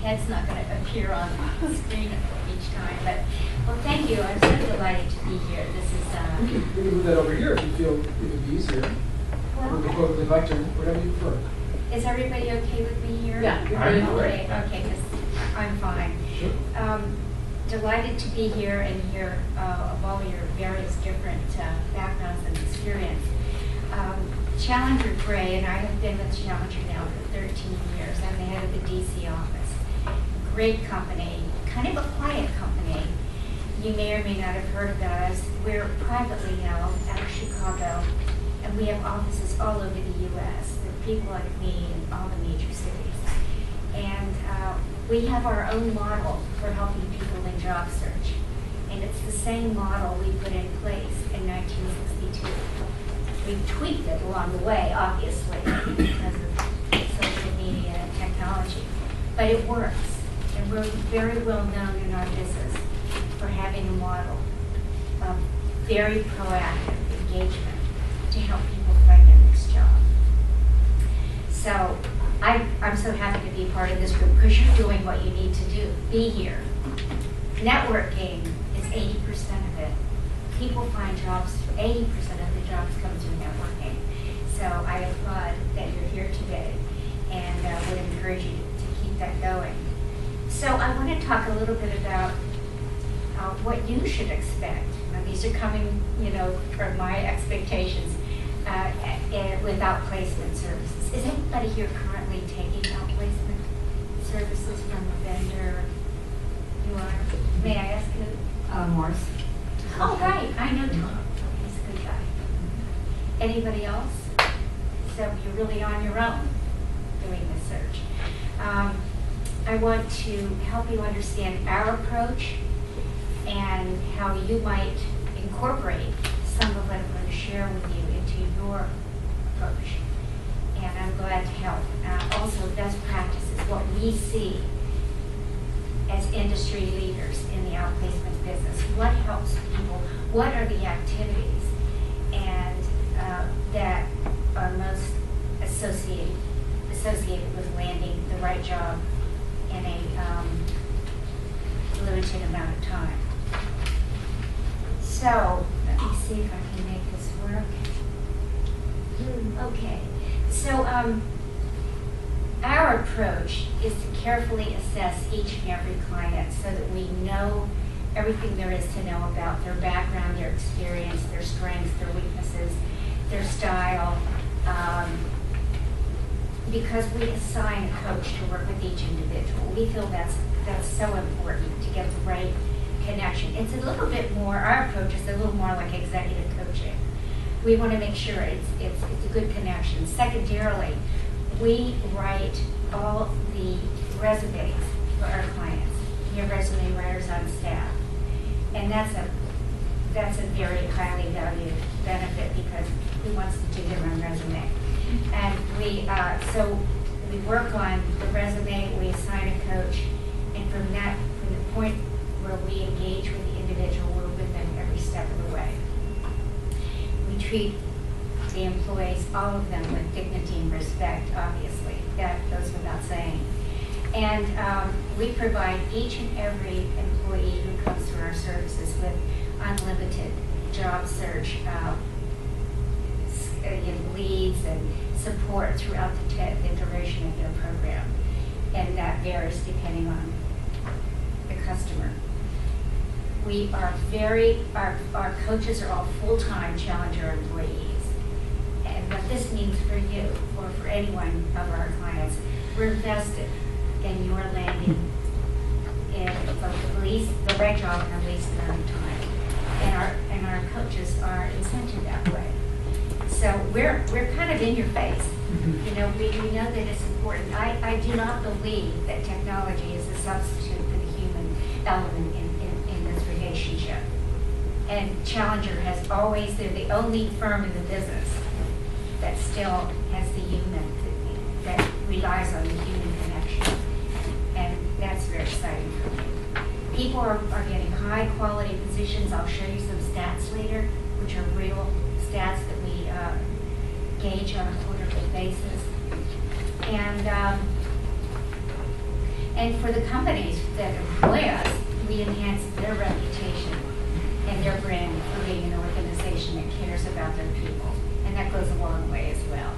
head's not going to appear on the screen each time, but, well, thank you. I'm so delighted to be here. This is, We can move that over here if you feel it would be easier. well, Or the lectern, whatever you prefer. is everybody okay with me here? Yeah, I'm Okay, okay, because I'm fine. Sure. Delighted to be here and hear of all your various different backgrounds and experience. Challenger Gray, and I have been with Challenger now for 13 years. I'm the head of the DC office. Great company, kind of a quiet company. You may or may not have heard about us. We're privately held out of Chicago, and we have offices all over the U.S. There are people like me in all the major cities. And we have our own model for helping people in job search. And it's the same model we put in place in 1962. We've tweaked it along the way, obviously, because of social media and technology. But it works. And we're very well known in our business for having a model of very proactive engagement to help people find their next job. So I'm so happy to be part of this group because you're doing what you need to do. Be here. Networking is 80% of it. People find jobs, 80% of the jobs come through networking. So I applaud that you're here today and would encourage you to keep that going. So I want to talk a little bit about what you should expect. Now, these are coming, from my expectations with outplacement services. Is anybody here currently taking outplacement services from a vendor? You are? May I ask who? Morris. Oh, right, I know Tom. He's a good guy. Anybody else? So you're really on your own doing this search. I want to help you understand our approach and how you might incorporate some of what I'm going to share with you into your approach. And I'm glad to help. Also, best practices, what we see as industry leaders in the outplacement business. What helps people? What are the activities and that are most associated with landing the right job in a limited amount of time? So let me see if I can make this work. Okay. So our approach is to carefully assess each and every client so that we know everything there is to know about their background, their experience, their strengths, their weaknesses, their style, because we assign a coach to work with each individual. We feel that's so important to get the right connection. It's a little bit more, our approach is a little more like executive coaching. We want to make sure it's a good connection. Secondarily, we write all the resumes for our clients. We have resume writers on staff. And that's a very highly valued benefit because who wants to do their own resume? And so we work on the resume, we assign a coach, and from the point where we engage with the individual, we're with them every step of the way. We treat the employees, all of them, with dignity and respect, obviously. That goes without saying. And we provide each and every employee who comes through our services with unlimited job search leads and support throughout the duration of their program. And that varies depending on the customer. We are our coaches are all full-time Challenger employees. And what this means for you or for any one of our clients, we're invested in your landing in the right job in the least amount of time. And our coaches are incented that way. So we're kind of in your face. We know that it's important. I do not believe that technology is a substitute for the human element in this relationship. And Challenger has always, they're the only firm in the business that still has the human, that relies on the human connection. And that's very exciting for me. People are getting high quality positions. I'll show you some stats later, which are real stats that we gauge on a quarterly basis. And And for the companies that employ us, we enhance their reputation and their brand for being an organization that cares about their people. And that goes a long way as well.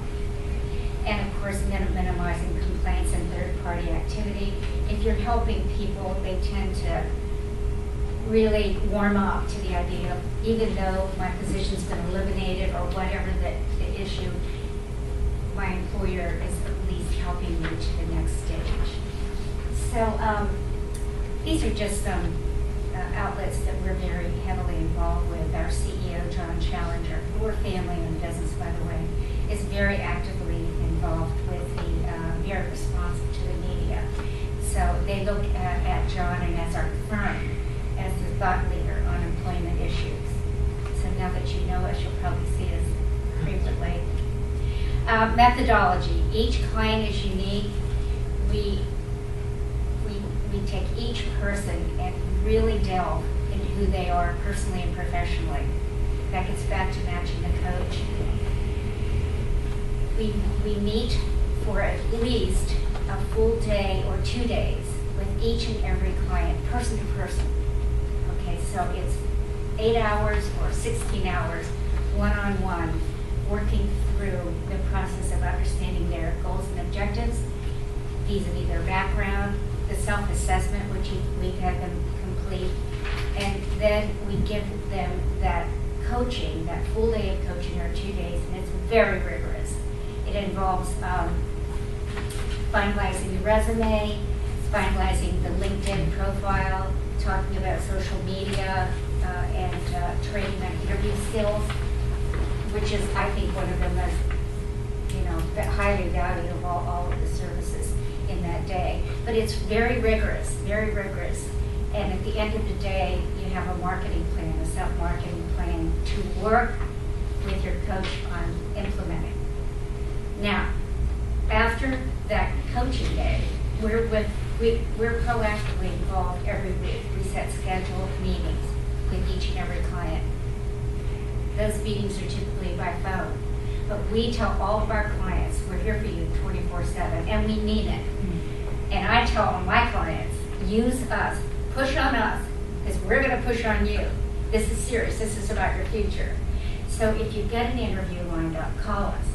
And of course, minimizing complaints and third-party activity. If you're helping people, they tend to really warm up to the idea of, even though my position's been eliminated or whatever the issue, my employer is at least helping me to the next stage. So these are just some outlets that we're very heavily involved with. Our CEO, John Challenger, who we're family-owned business, by the way, is very actively involved with the, very responsive to the media. So they look at John and as our firm as the thought leader on employment issues. So now that you know us, you'll probably see us frequently. Methodology. Each client is unique. We take each person and really delve into who they are personally and professionally. That gets back to matching the coach. We meet for at least a full day or 2 days with each and every client, person to person. Okay, so it's 8 hours or 16 hours, one-on-one, working through the process of understanding their goals and objectives, vis-a-vis their background, the self-assessment, which we have them complete, and then we give them that coaching, that full day of coaching or 2 days, and it's very rigorous. It involves finalizing the resume, finalizing the LinkedIn profile, talking about social media, and training on interview skills, which is, I think, one of the most, highly valued of all of the services in that day. But it's very rigorous, very rigorous. And at the end of the day, you have a marketing plan, a self-marketing plan to work with your coach on implementing. Now, after that coaching day, we're proactively involved every week. We set scheduled meetings with each and every client. Those meetings are typically by phone. But we tell all of our clients, we're here for you 24/7, and we mean it. And I tell all my clients, use us, push on us, because we're going to push on you. This is serious. This is about your future. So if you get an interview lined up, call us.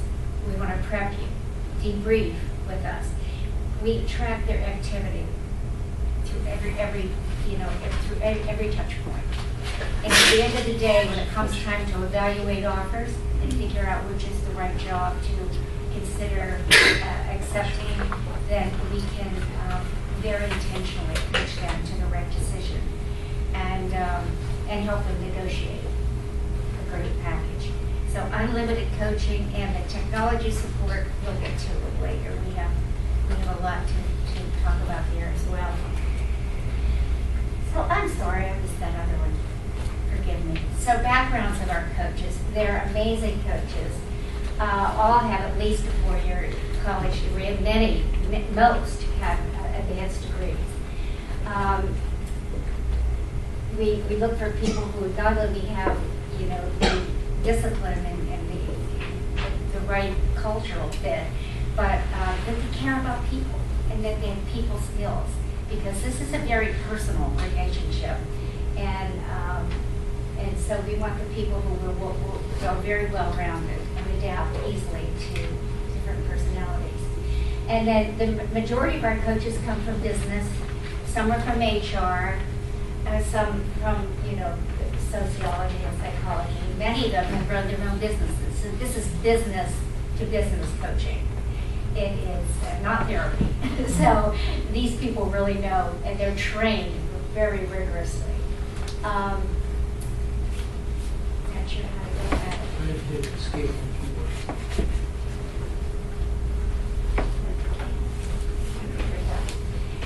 We want to prep you, debrief with us. We track their activity through every touch point. And at the end of the day, when it comes time to evaluate offers and figure out which is the right job to consider accepting, then we can very intentionally push them to the right decision and help them negotiate a great package. So unlimited coaching and the technology support, we'll get to it later. We have a lot to talk about here as well. So I'm sorry, I missed that other one. Forgive me. So backgrounds of our coaches. They're amazing coaches. All have at least a 4-year college degree, and most have advanced degrees. We look for people who not only have, the discipline and the right cultural fit, but that they care about people and that they have people skills, because this is a very personal relationship, and so we want the people who are very well-rounded and adapt easily to different personalities. And then the majority of our coaches come from business. Some are from HR, some from sociology and psychology. Many of them have run their own businesses. So this is business to business coaching. It is not therapy. So these people really know, and they're trained very rigorously. Not sure how to go about it. I'm going to hit escape on keyboard.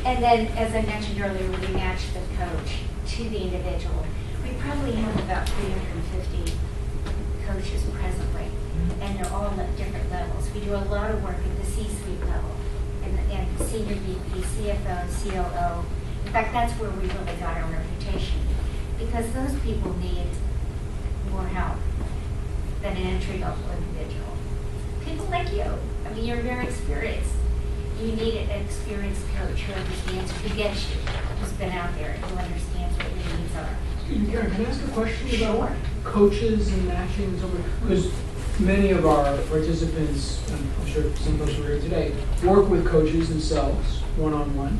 And then, as I mentioned earlier, we match the coach to the individual. We probably have about 350 coaches presently, and they're all at different levels. We do a lot of work at the C-suite level, and senior VP, CFO, COO. In fact, that's where we really got our reputation, because those people need more help than an entry-level individual. People like you. I mean, you're very experienced. you need an experienced coach who understands, who gets you, who's been out there, who understands what your needs are. Excuse me, Karen, can I ask a question about coaches and matching and so forth? Because many of our participants, and I'm sure some folks who are here today, work with coaches themselves, one-on-one.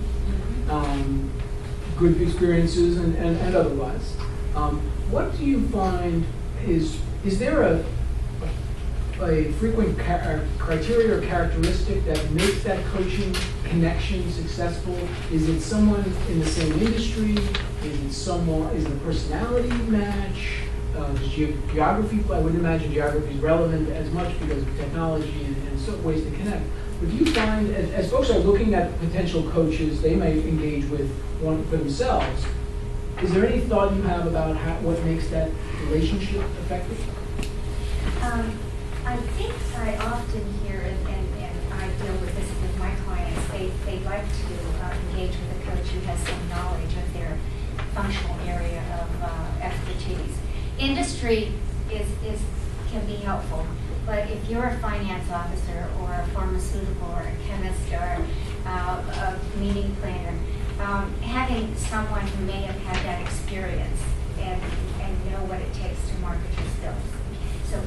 Good experiences and otherwise. What do you find is there a frequent criteria or characteristic that makes that coaching connection successful? Is it someone in the same industry? Is it a personality match? Does geography, I wouldn't imagine geography is relevant as much because of technology and so ways to connect. But do you find, as folks are looking at potential coaches they may engage with one for themselves, is there any thought you have about what makes that relationship effective? I think I often hear, and I deal with this with my clients, they like to engage with a coach who has some knowledge of their functional area of expertise. Industry can be helpful, but if you're a finance officer or a pharmaceutical or a chemist or a meeting planner, having someone who may have had that experience and know what it takes to market your skills. So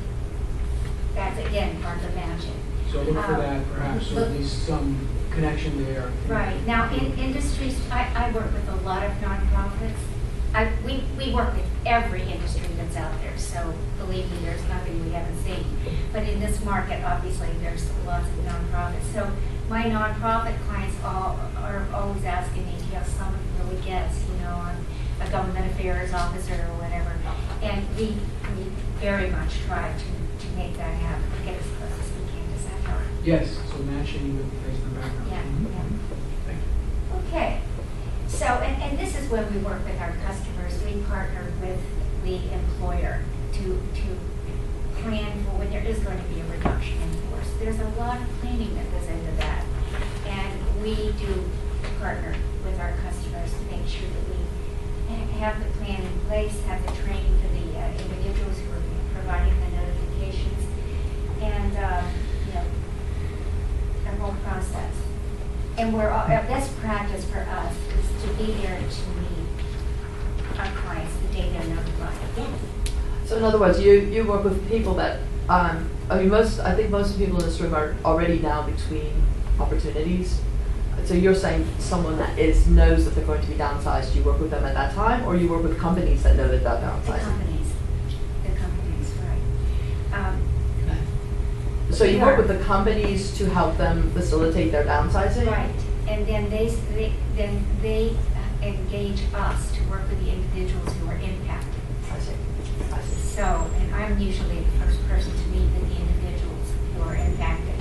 that's, again, part of the magic. So look for that, perhaps, or at least some connection there. Right. Now, in industries, I work with a lot of nonprofits. We work with every industry that's out there, so believe me, there's nothing we haven't seen. But in this market, obviously, there's lots of nonprofits. So my nonprofit clients are always asking me, do you have someone who really gets, on a government affairs officer or whatever. And we very much try to make that happen, to get as close as we can to that. Yes, so matching with based on background. Yeah, yeah. Thank you. Okay. So, and this is when we work with our customers, we partner with the employer to plan for when there is going to be a reduction in force. There's a lot of planning that goes into that. And we do partner with our customers to make sure that we have the plan in place, have the training for the individuals who are providing the notifications, and the whole process. And our best practice for us is to be there to meet our clients the day they're notified. So in other words, you work with people that, I think most of the people in this room are already now between opportunities. So you're saying someone that knows that they're going to be downsized, you work with them at that time, or you work with companies that know that they're downsizing? The companies, right. So you work with the companies to help them facilitate their downsizing? Right, and then they engage us to work with the individuals who are impacted. I see. So, and I'm usually the first person to meet with the individuals who are impacted.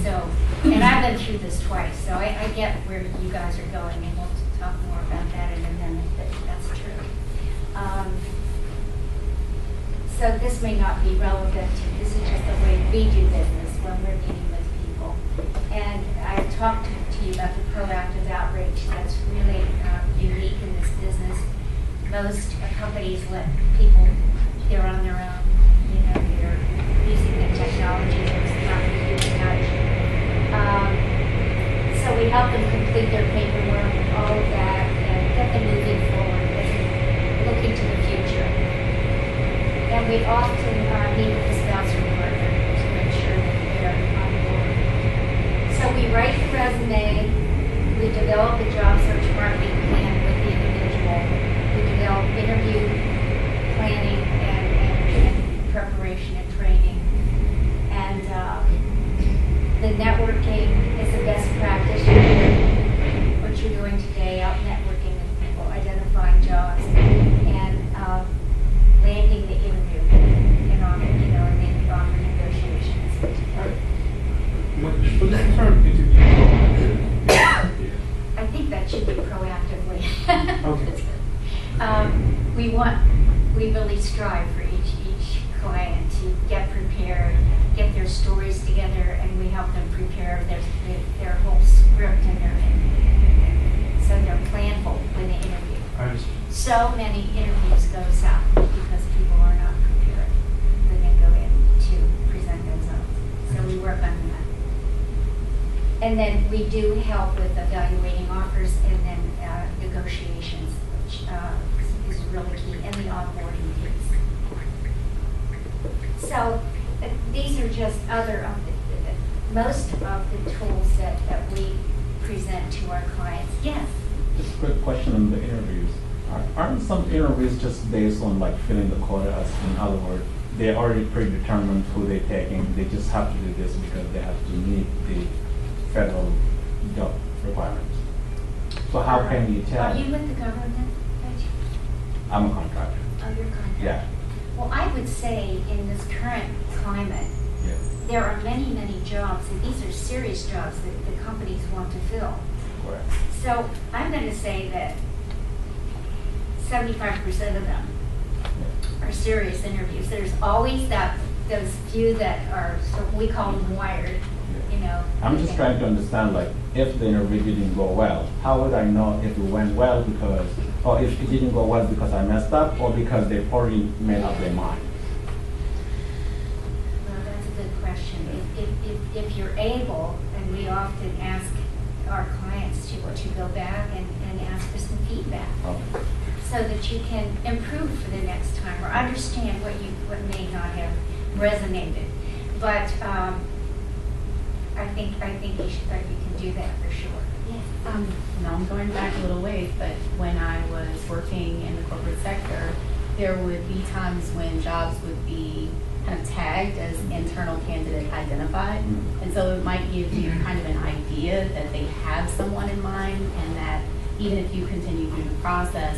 So, and I've been through this twice, so I get where you guys are going, and we'll talk more about that in a minute, but that's true. So this may not be relevant to, this is just the way we do business when we're meeting with people. And I've talked to you about the proactive outreach that's really unique in this business. Most companies let people, they're on their own, they're using the technology, there's not a huge touch. So we help them complete their paperwork, all of that, and get them moving forward as we look into the future. And we often meet with the sponsor partner to make sure that they're on board. So we write the resume, we develop a job search marketing plan with the individual, we develop interview planning and preparation and training. And the networking is the best practice. What you're doing today, out networking with people, identifying jobs, and landing the interview and then the offer negotiations. What's the term interview? I think that should be proactively. Okay. We really strive for each client to get prepared, get their stories together, and we help them prepare their whole script so they're planful when they interview. I understand. So many interviews go south because people are not prepared when they go in to present themselves. So we work on that. And then we do help with evaluating offers and then negotiations, which is really key, and the onboarding piece. So these are just other of most of the tools that we present to our clients. Yes. Just a quick question on the interviews. Aren't some interviews just based on like filling the quota? As in other words, they're already predetermined who they're taking. They just have to do this because they have to meet the federal job requirements. So how can you tell? Are you with the government? Rich? I'm a contractor. Oh, you're contractor. Yeah. Well, I would say in this current climate, Yeah. there are many, many jobs, and these are serious jobs that the companies want to fill. Correct. So I'm going to say that 75% of them Yeah. are serious interviews. There's always those few that are, so we call them wired, you know. I'm just trying to understand, like, if the interview didn't go well, how would I know if it went well because, or if it didn't go well because I messed up, or because they've already made up their mind? Well, that's a good question. If you're able, and we often ask our clients to go back and ask for some feedback, Okay. so that you can improve for the next time or understand what may not have resonated. But I think you can do that for sure. Yeah. I'm going back a little ways, but when I was working in the corporate sector, there would be times when jobs would be kind of tagged as internal candidate identified. Mhm. And so it might give you kind of an idea that they have someone in mind, and that even if you continue through the process,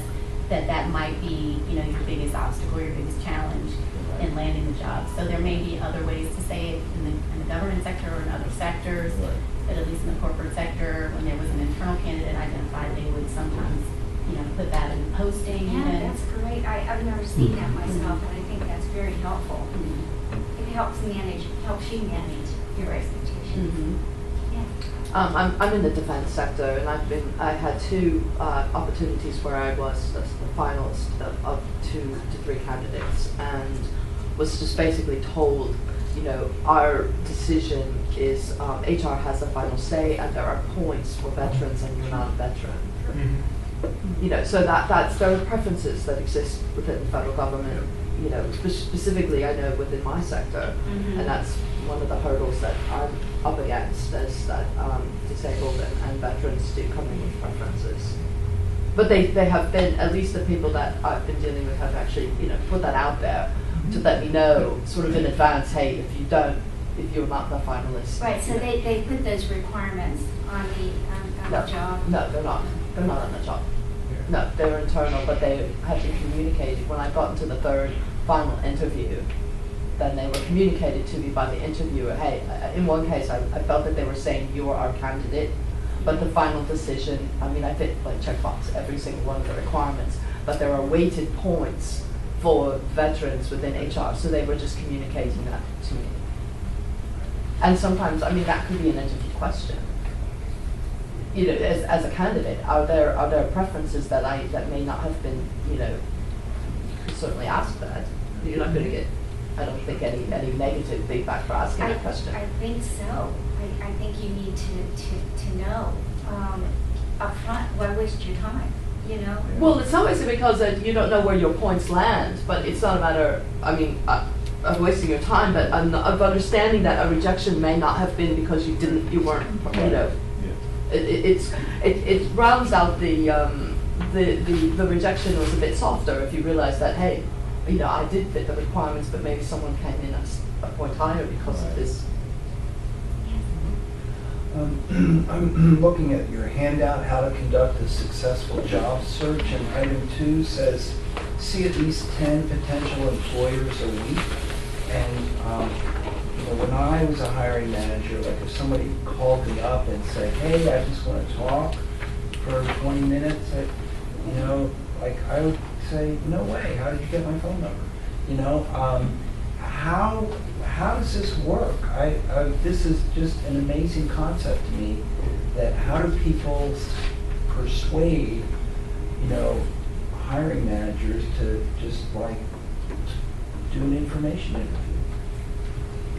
that might be, you know, your biggest obstacle, your biggest challenge in landing the job. So there may be other ways to say it in the government sector or in other sectors, but at least in the corporate sector, when there was an internal candidate identified, they would sometimes, you know, put that in the posting. Yeah, even. that's great. I've never seen that myself, and I think that's very helpful. It helps you manage your expectations. Mhm. Yeah. I'm in the defense sector, and I had two opportunities where I was the finalist of 2 to 3 candidates, and was just basically told, you know, our decision is HR has the final say, and there are points for veterans, and you're not a veteran. You know, so there are preferences that exist within the federal government. You know, specifically, I know within my sector, Mhm. and that's one of the hurdles that I'm up against, is that disabled and veterans do come in with preferences. But they have been, at least the people that I've been dealing with have actually, you know, put that out there to let me know, sort of in advance, hey, if you're not the finalist. Right, so you know. they put those requirements on the job. No, they're not. They're not on the job. No, they're internal, but they have been communicated. When I got into the 3rd final interview, then they were communicated to me by the interviewer. Hey, in one case, I felt that they were saying you're our candidate, but the final decision, I mean, I fit like checkbox every single one of the requirements, but there are weighted points for veterans within HR, so they were just communicating that to me. And sometimes, I mean, that could be an interview question. You know, as a candidate, are there preferences that may not have been, you know, certainly ask that. You're not going to get, I don't think, any negative feedback for asking that question. I think so. I think you need to know upfront, why waste your time, you know? Well, it's not basically because you don't know where your points land, but it's not a matter, I mean, of wasting your time, but of understanding that a rejection may not have been because you weren't, you know. It rounds out the rejection was a bit softer if you realize that, hey, you know, I did fit the requirements, but maybe someone came in a point higher because of this. I'm looking at your handout, how to conduct a successful job search, and item 2 says, see at least 10 potential employers a week. And you know, when I was a hiring manager, like if somebody called me up and said, hey, I just want to talk for 20 minutes, you know, like I would say, no way, how did you get my phone number? You know, how does this work? This is just an amazing concept to me, that how do people persuade, you know, hiring managers to just like do an information interview?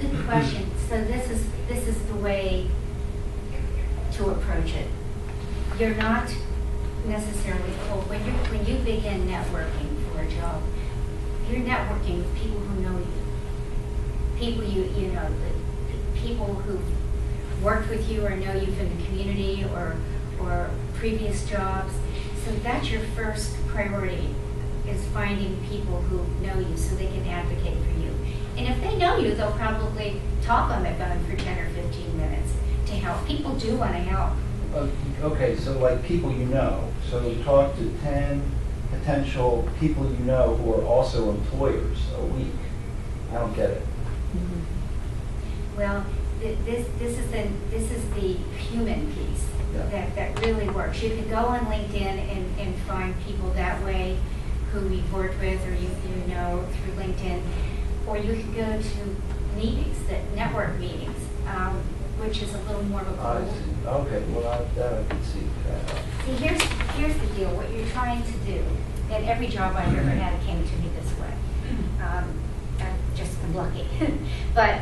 Good question. So this is the way to approach it. You're not necessarily cold. When you begin networking for a job, you're networking with people who know you. People you know, the people who've worked with you or know you from the community or previous jobs. So that's your first priority, is finding people who know you so they can advocate for you. And if they know you, they'll probably talk on the phone for 10 or 15 minutes to help. People do want to help. Okay, so like people you know, so you talk to 10 potential people you know who are also employers a week. I don't get it. Well, this is the human piece Yeah. that really works. You can go on LinkedIn and find people that way who you've worked with or you know through LinkedIn, or you can go to meetings, network meetings, which is a little more of a I cold. see. Okay, well, that I can see. See, here's the deal. What you're trying to do, and every job I've ever had came to me this way. I've just been lucky. But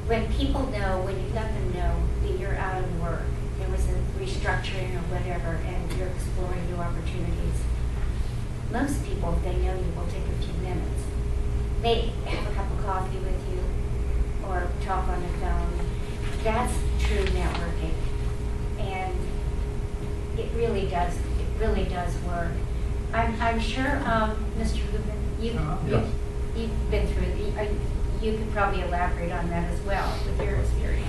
when people know, when you let them know that you're out of work, there was a restructuring or whatever, and you're exploring new opportunities, most people, if they know you, will take a few minutes. They have a cup of coffee with you or talk on the phone. That's true networking. And it really does work. I'm sure, Mr. Rubin, you've been through it. You could probably elaborate on that as well with your experience.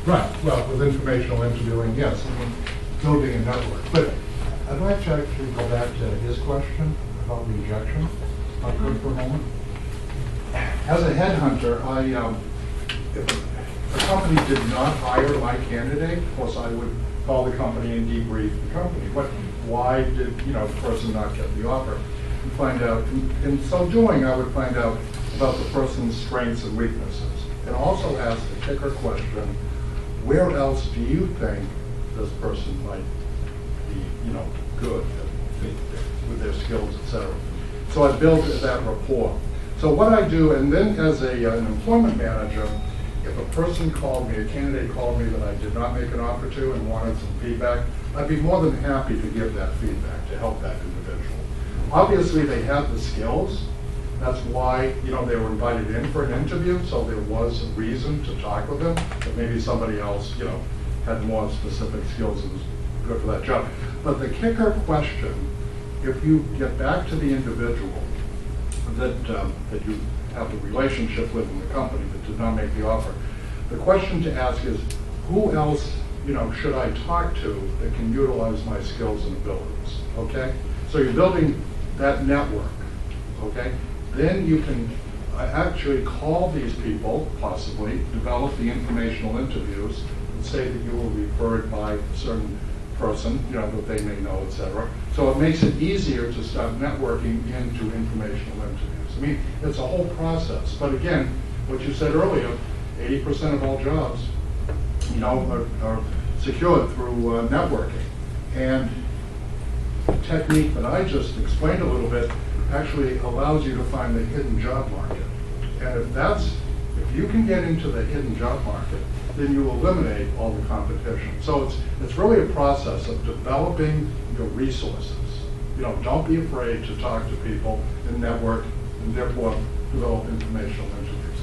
Right, well, with informational interviewing, yes, I mean, building a network. But I'd like to actually go back to his question about rejection, if I could for a moment. As a headhunter, if a company did not hire my candidate, of course, I would call the company and debrief the company. Why did the person not get the offer? And find out, in so doing, I would find out about the person's strengths and weaknesses. And also ask the kicker question, where else do you think this person might be, good with their skills, etc. So I build that rapport. So what I do, and then as an employment manager, if a person called me, a candidate called me that I did not make an offer to and wanted some feedback, I'd be more than happy to give that feedback to help that individual. Obviously, they have the skills. That's why, they were invited in for an interview, so there was a reason to talk with them, but maybe somebody else, had more specific skills and was good for that job. But the kicker question, if you get back to the individual that you have the relationship with in the company that did not make the offer, the question to ask is, who else, should I talk to that can utilize my skills and abilities, okay? So you're building that network, okay? Then you can actually call these people, possibly, develop the informational interviews, and say that you were referred by a certain person, that they may know, etc. So it makes it easier to start networking into informational interviews. I mean, it's a whole process. But again, what you said earlier, 80% of all jobs, are secured through networking. And the technique that I just explained a little bit actually allows you to find the hidden job market. And if you can get into the hidden job market, then you eliminate all the competition. So it's really a process of developing your resources. Don't be afraid to talk to people and network, and therefore develop informational interviews.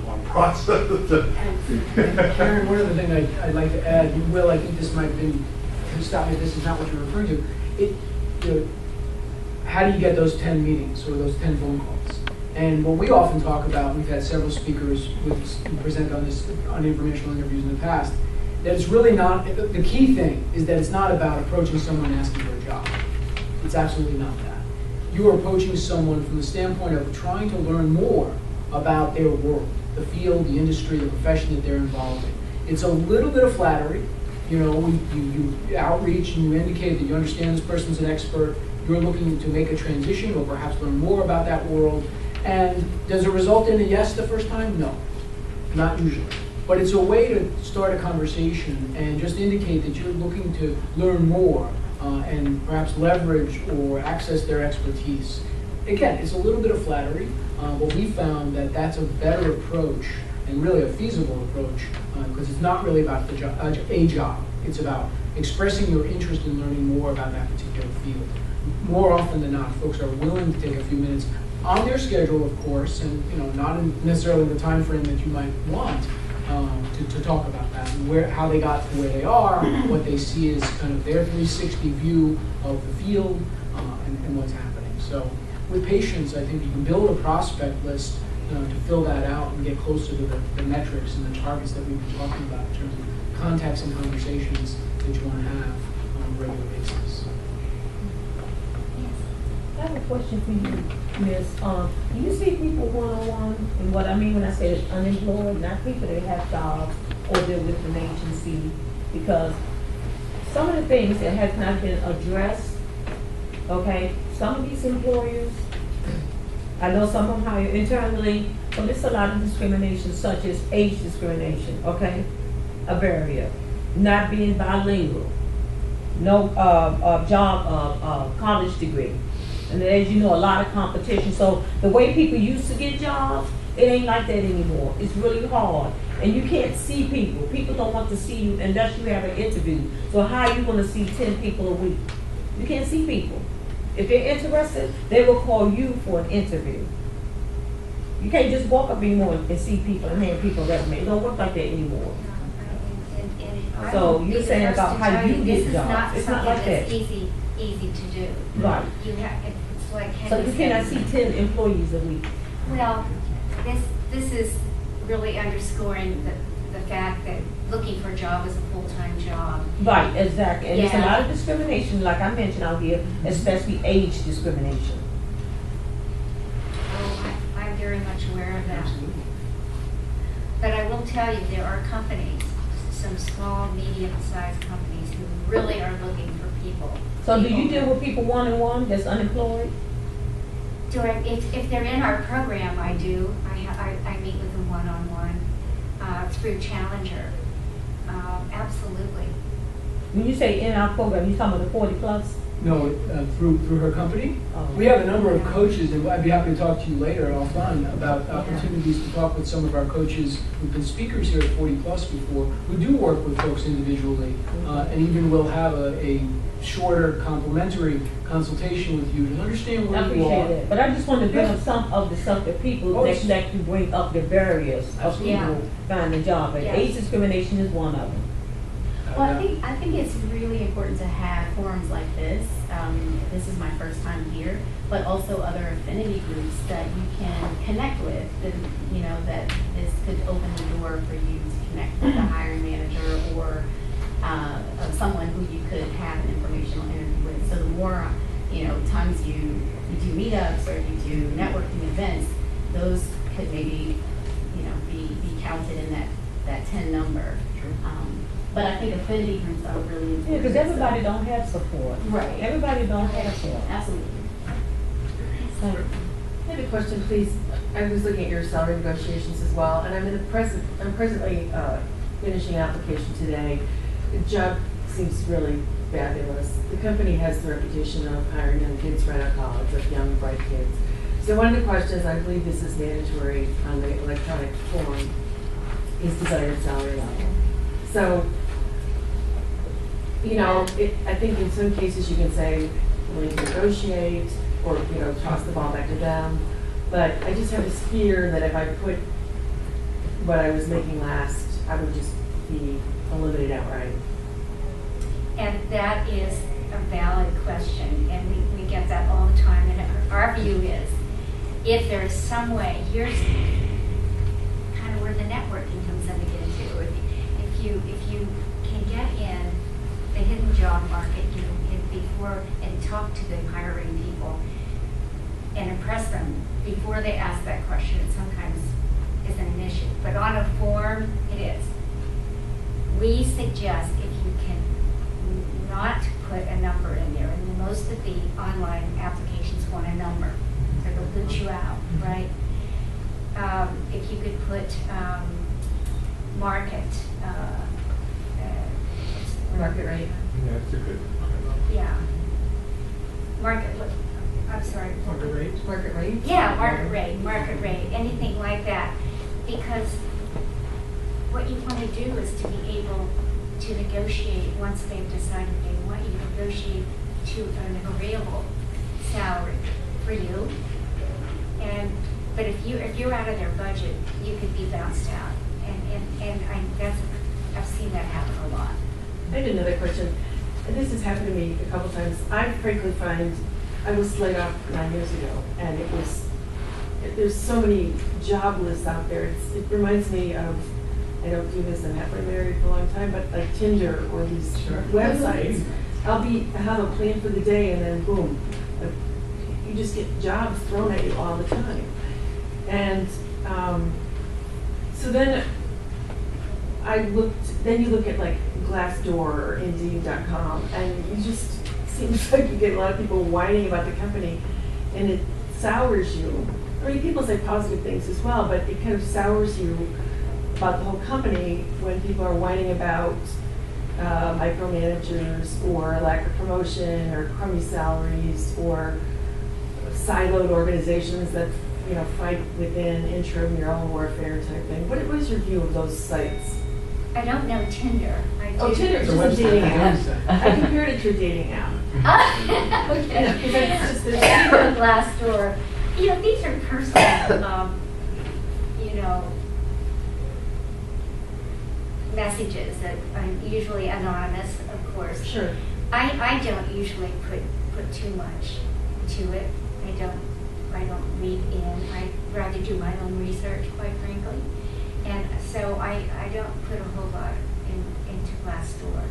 Long process. Karen, one other thing I'd like to add, Will, I think this might have been, stop me if this is not what you're referring to. How do you get those 10 meetings or those 10 phone calls? And what we often talk about, we've had several speakers who present on informational interviews in the past, that it's really not, the key thing is that it's not about approaching someone and asking for a job. It's absolutely not that. You are approaching someone from the standpoint of trying to learn more about their world, the field, the industry, the profession that they're involved in. It's a little bit of flattery. You outreach and you indicate that you understand this person's an expert. You're looking to make a transition or perhaps learn more about that world. And does it result in a yes the first time? No, not usually. But it's a way to start a conversation and just indicate that you're looking to learn more and perhaps leverage or access their expertise. Again, it's a little bit of flattery, but we found that that's a better approach and really a feasible approach, because it's not really about the a job. It's about expressing your interest in learning more about that particular field. More often than not, folks are willing to take a few minutes on their schedule, of course, and not necessarily the time frame that you might want, to talk about that and how they got to where they are, what they see as kind of their 360 view of the field, and what's happening. So with patience, I think you can build a prospect list to fill that out and get closer to the metrics and the targets that we've been talking about in terms of contacts and conversations that you want to have on a regular basis. I have a question for you, Miss. Do you see people one-on-one? And what I mean when I say it's unemployed, not people that have jobs or they're with an agency, because some of the things that has not been addressed, okay, some of these employers, I know some of them hire internally, but there's a lot of discrimination, such as age discrimination, okay? A barrier. Not being bilingual. No college degree. And as you know, a lot of competition. So the way people used to get jobs, it ain't like that anymore. It's really hard. And you can't see people. People don't want to see you unless you have an interview. So how are you going to see 10 people a week? You can't see people. If they're interested, they will call you for an interview. You can't just walk up anymore and see people and hand people a resume. It don't work like that anymore. So you're saying about how you get jobs. It's not like that. Easy to do. Right. It's like So you Henry cannot said. see 10 employees a week. Well, this is really underscoring the fact that looking for a job is a full-time job. Right, exactly. And there's a Yeah. lot of discrimination, like I mentioned out here, especially age discrimination. Oh, I'm very much aware of that. But I will tell you, there are companies, some small, medium-sized companies who really are looking for people. So do you deal with people one-on-one that's unemployed? If they're in our program, I do. I meet with them one-on-one through Challenger. Absolutely. When you say in our program, you talking about the 40 plus? No, through her company. Oh. We have a number of coaches, and I'd be happy to talk to you later offline about opportunities to talk with some of our coaches who've been speakers here at 40 Plus before, who do work with folks individually, and even will have a shorter complimentary consultation with you to understand I where you appreciate are. that. But I just want to bring up some of the stuff that people Oh, neglect to bring up, the barriers of Absolutely. people finding a job. And Yes. age discrimination is one of them. Well, I think it's really important to have forums like this. This is my first time here, but also other affinity groups that you can connect with. And, that this could open the door for you to connect with a hiring manager or someone who you could have an informational interview with. So the more, times you do meetups or you do networking events, those could maybe, be counted in that 10 number. But I think affinity groups are really important. Yeah, because everybody don't have support. Right. Everybody don't have support. Absolutely. I have a question, please. I was looking at your salary negotiations as well, and I'm presently finishing an application today. The job seems really fabulous. The company has the reputation of hiring young kids right out of college, like young, bright kids. So one of the questions, I believe this is mandatory on the electronic form, is desired salary level. So, I think in some cases you can say, willing to negotiate, or, toss the ball back to them. But I just have this fear that if I put what I was making last, I would just be eliminated outright. And that is a valid question, and we get that all the time. And our view is, if there's some way, here's kind of where the networking comes in again too. If you can get in the hidden job market, before and talk to the hiring people and impress them before they ask that question, it sometimes isn't an issue. But on a form, it is. We suggest if you can not put a number in there, and most of the online applications want a number, so they'll boot you out, right? If you could put market rate. Yeah, it's a good. yeah, I'm sorry. Market rate. Market rate? Yeah, market rate, anything like that. Because what you want to do is to be able to negotiate, once they've decided they want you, negotiate to an agreeable salary for you. But if you're out of their budget, you could be bounced out. I've seen that happen a lot. I have another question, and this has happened to me a couple times. I frankly find, I was laid off 9 years ago, and there's so many job lists out there. It reminds me of, I don't do this, I'm happily married for a long time, but like Tinder or these websites. I'll have a plan for the day, and then boom, you just get jobs thrown at you all the time. And so then then you look at like Glassdoor or Indeed.com, and you just seems like you get a lot of people whining about the company, and it sours you. I mean, people say positive things as well, but it kind of sours you about the whole company when people are whining about micromanagers or lack of promotion or crummy salaries or siloed organizations that fight within intramural warfare type thing. What is your view of those sites? I don't know Tinder. Tinder is just a dating app. I compared it to a dating app. Okay. Because it's just Glassdoor. These are personal, messages that are usually anonymous, of course. Sure. I don't usually put too much to it. I don't read in. I'd rather do my own research, quite frankly. And so I don't put a whole lot into Glassdoor,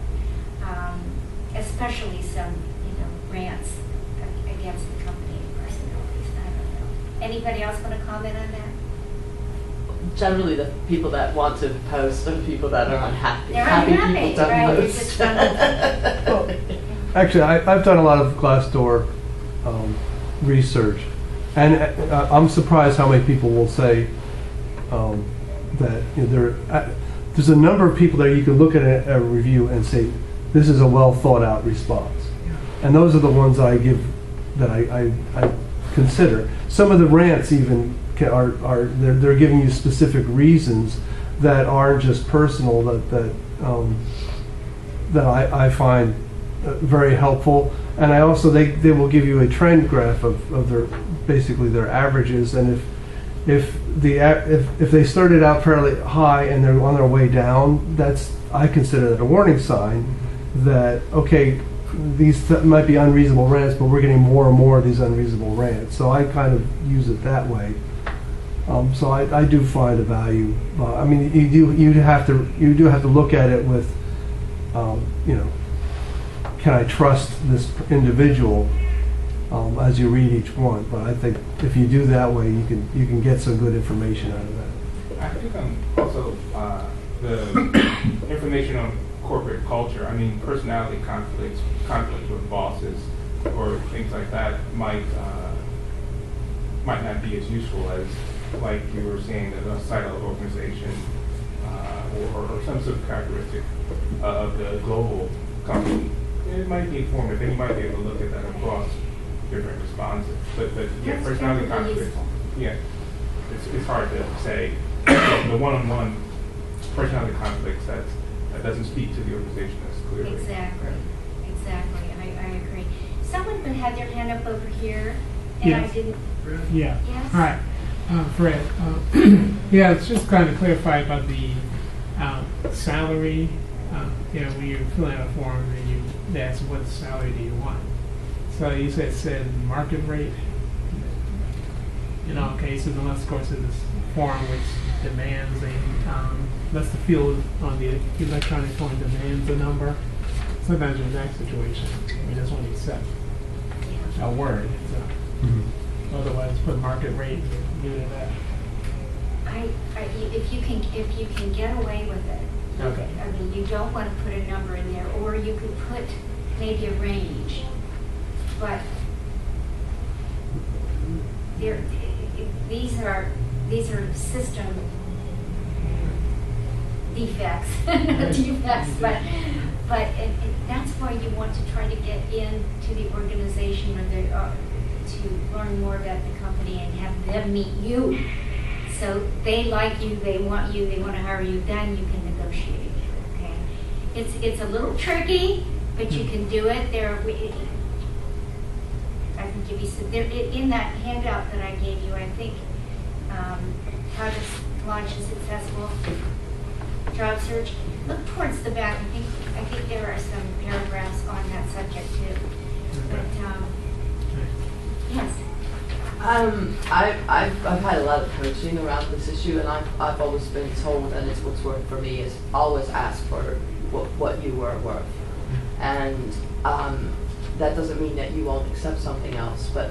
especially some rants against the company and personalities. I don't know. Anybody else want to comment on that? Generally, the people that want to post are the people that are unhappy. They're Happy unhappy, people don't right? post. It's just one Actually, I've done a lot of Glassdoor research, and I'm surprised how many people will say that there's a number of people there you can look at a review and say, this is a well thought out response. And those are the ones I consider. Some of the rants even they're giving you specific reasons that aren't just personal, that I find very helpful. And I also they will give you a trend graph of their averages, and if they started out fairly high and they're on their way down, I consider that a warning sign that, okay, these might be unreasonable rants, but we're getting more and more of these unreasonable rants. So I kind of use it that way. So I do find a value. I mean, you do have to look at it with, can I trust this individual as you read each one? But I think if you do that way, you can get some good information out of that. I think also the information on corporate culture. I mean, personality conflicts with bosses, or things like that might not be as useful as, like you were saying, a siloed organization or some sort of characteristic of the global company. It might be informative, and you might be able to look at that across different responses. But yeah, That's personality definitely conflicts. useful. Yeah, it's hard to say. The one-on-one personality conflicts that doesn't speak to the organization as clearly. Exactly. I agree. Someone had their hand up over here, and Yes. I didn't. Yeah. Yes? Hi, Fred. Yeah, it's just kind of clarify about the salary. When you're filling out a form, and they ask what salary do you want. So you said market rate. In all cases, unless of course it's a form which demands unless the field on the electronic form demands a number. Sometimes in that situation, we just want to accept a word. So otherwise, put market rate and do that. If you can get away with it. Okay. I mean, you don't want to put a number in there, or you could put maybe a range, but these are system defects, but that's why you want to try to get into the organization or to learn more about the company and have them meet you. so they like you, they want to hire you, then you can negotiate, okay? It's a little tricky, but you can do it. I can give you some, in that handout that I gave you, I think, how to launch a successful job search. Look towards the back. I think there are some paragraphs on that subject too. But yes. I've had a lot of coaching around this issue, and I've always been told, and it's what's worked for me, is always ask for what you were worth. And that doesn't mean that you won't accept something else, but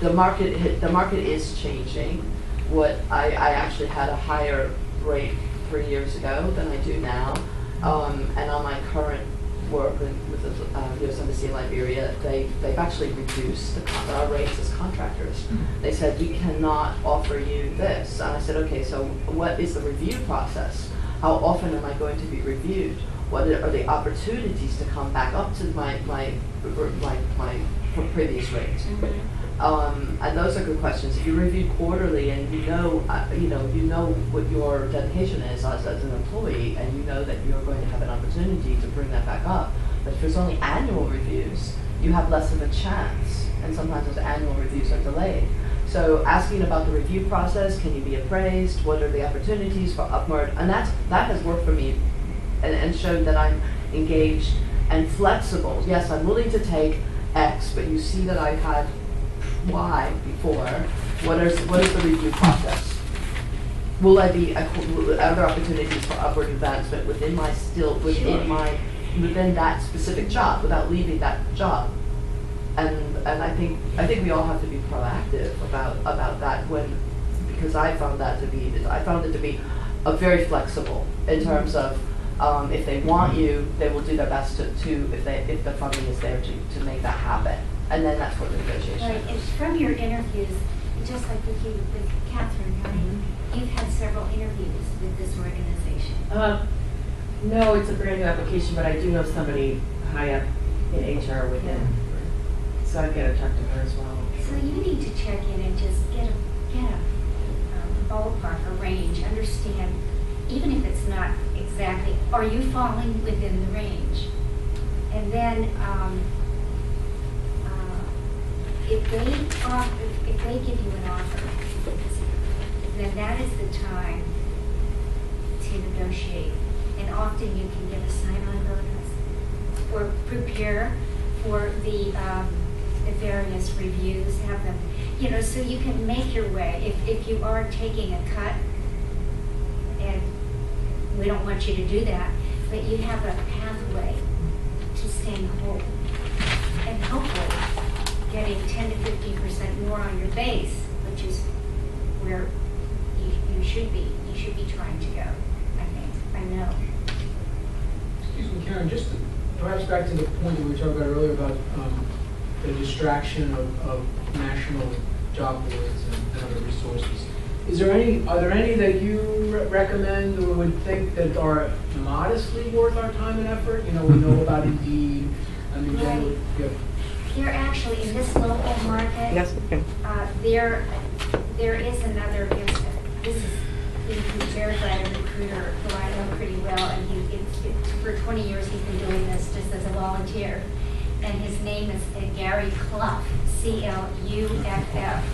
the market is changing. What I actually had a higher rate 3 years ago than I do now, and on my current work with the U.S. Embassy in Liberia, they've actually reduced our rates as contractors. They said, we cannot offer you this. And I said, okay, so what is the review process? How often am I going to be reviewed? What are the opportunities to come back up to my previous rates? And those are good questions. If you review quarterly and you know what your dedication is as an employee, and you know that you're going to have an opportunity to bring that back up. But if there's only annual reviews, you have less of a chance, and sometimes those annual reviews are delayed. So asking about the review process, can you be appraised? What are the opportunities for upward? And that has worked for me, and showed that I'm engaged and flexible. Yes, I'm willing to take X, but you see that I've had Y before. What is the review process? Will I be other opportunities for upward advancement within that specific job without leaving that job? And I think we all have to be proactive about that because I found it to be very flexible in terms of if they want you, they will do their best to if the funding is there to make that happen. And then that's what the negotiation Right, and from your interviews, just like with Catherine, right? You've had several interviews with this organization. No, it's a brand new application, but I do know somebody high up in HR within, so I've got to talk to her as well. So you need to check in and just get a ballpark, a range, understand, even if it's not exactly, are you falling within the range? And then if they give you an offer, then that is the time to negotiate. And often you can get a sign-on bonus or prepare for the various reviews, have them, so you can make your way. If you are taking a cut, and we don't want you to do that, but you have a pathway to staying whole and hopefully getting 10 to 15% more on your base, which is where you should be. You should be trying to go, I think. I know. Excuse me, Karen, just perhaps back to the point that we were talking about earlier about the distraction of national job boards and other resources. Are there any that you recommend or would think that are modestly worth our time and effort? We know about Indeed. Generally, They're actually in this local market. Yes, okay. There is another. This is being very glad a recruiter who I know pretty well, and for 20 years he's been doing this just as a volunteer. And his name is Gary Clough, C-L-U-F-F.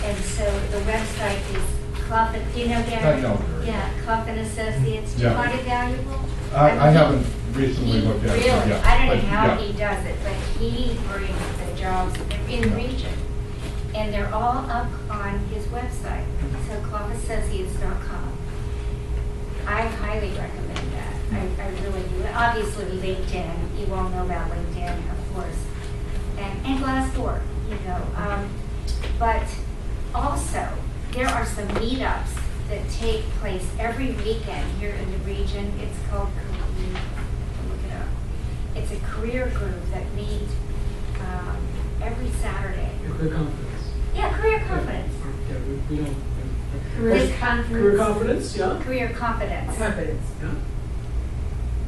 And so the website is Clough. Do you know Gary? I know Gary. Yeah, Clough and Associates. Do you find it valuable? I haven't recently looked at it. Really? Yeah, I don't know but how yeah. he does it, but he brings the jobs in region. And they're all up on his website, so cloughassociates.com. I highly recommend that. I really do. Obviously, LinkedIn. You all know about LinkedIn, of course. And Glassdoor, But also, there are some meetups that take place every weekend here in the region. It's called, look it up. It's a career group that meet every Saturday. Career confidence. Yeah, career confidence. Yeah, we don't. Career confidence. Career confidence, yeah. Career confidence. Confidence. Yeah.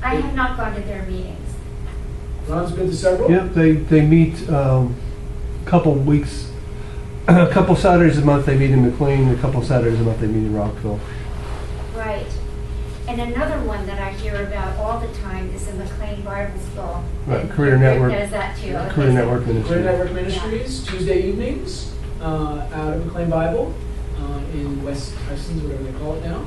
I have not gone to their meetings. Ron's been to several? Yep, they meet a couple weeks a couple Saturdays a month they meet in McLean, a couple Saturdays a month they meet in Rockville. Right. And another one that I hear about all the time is the McLean Bible School. Right, And Career your group Network. does that too. Okay, Career so- Network Career Ministry. Network Ministries, Tuesday evenings, out of McLean Bible, in West Parsons, whatever they call it now.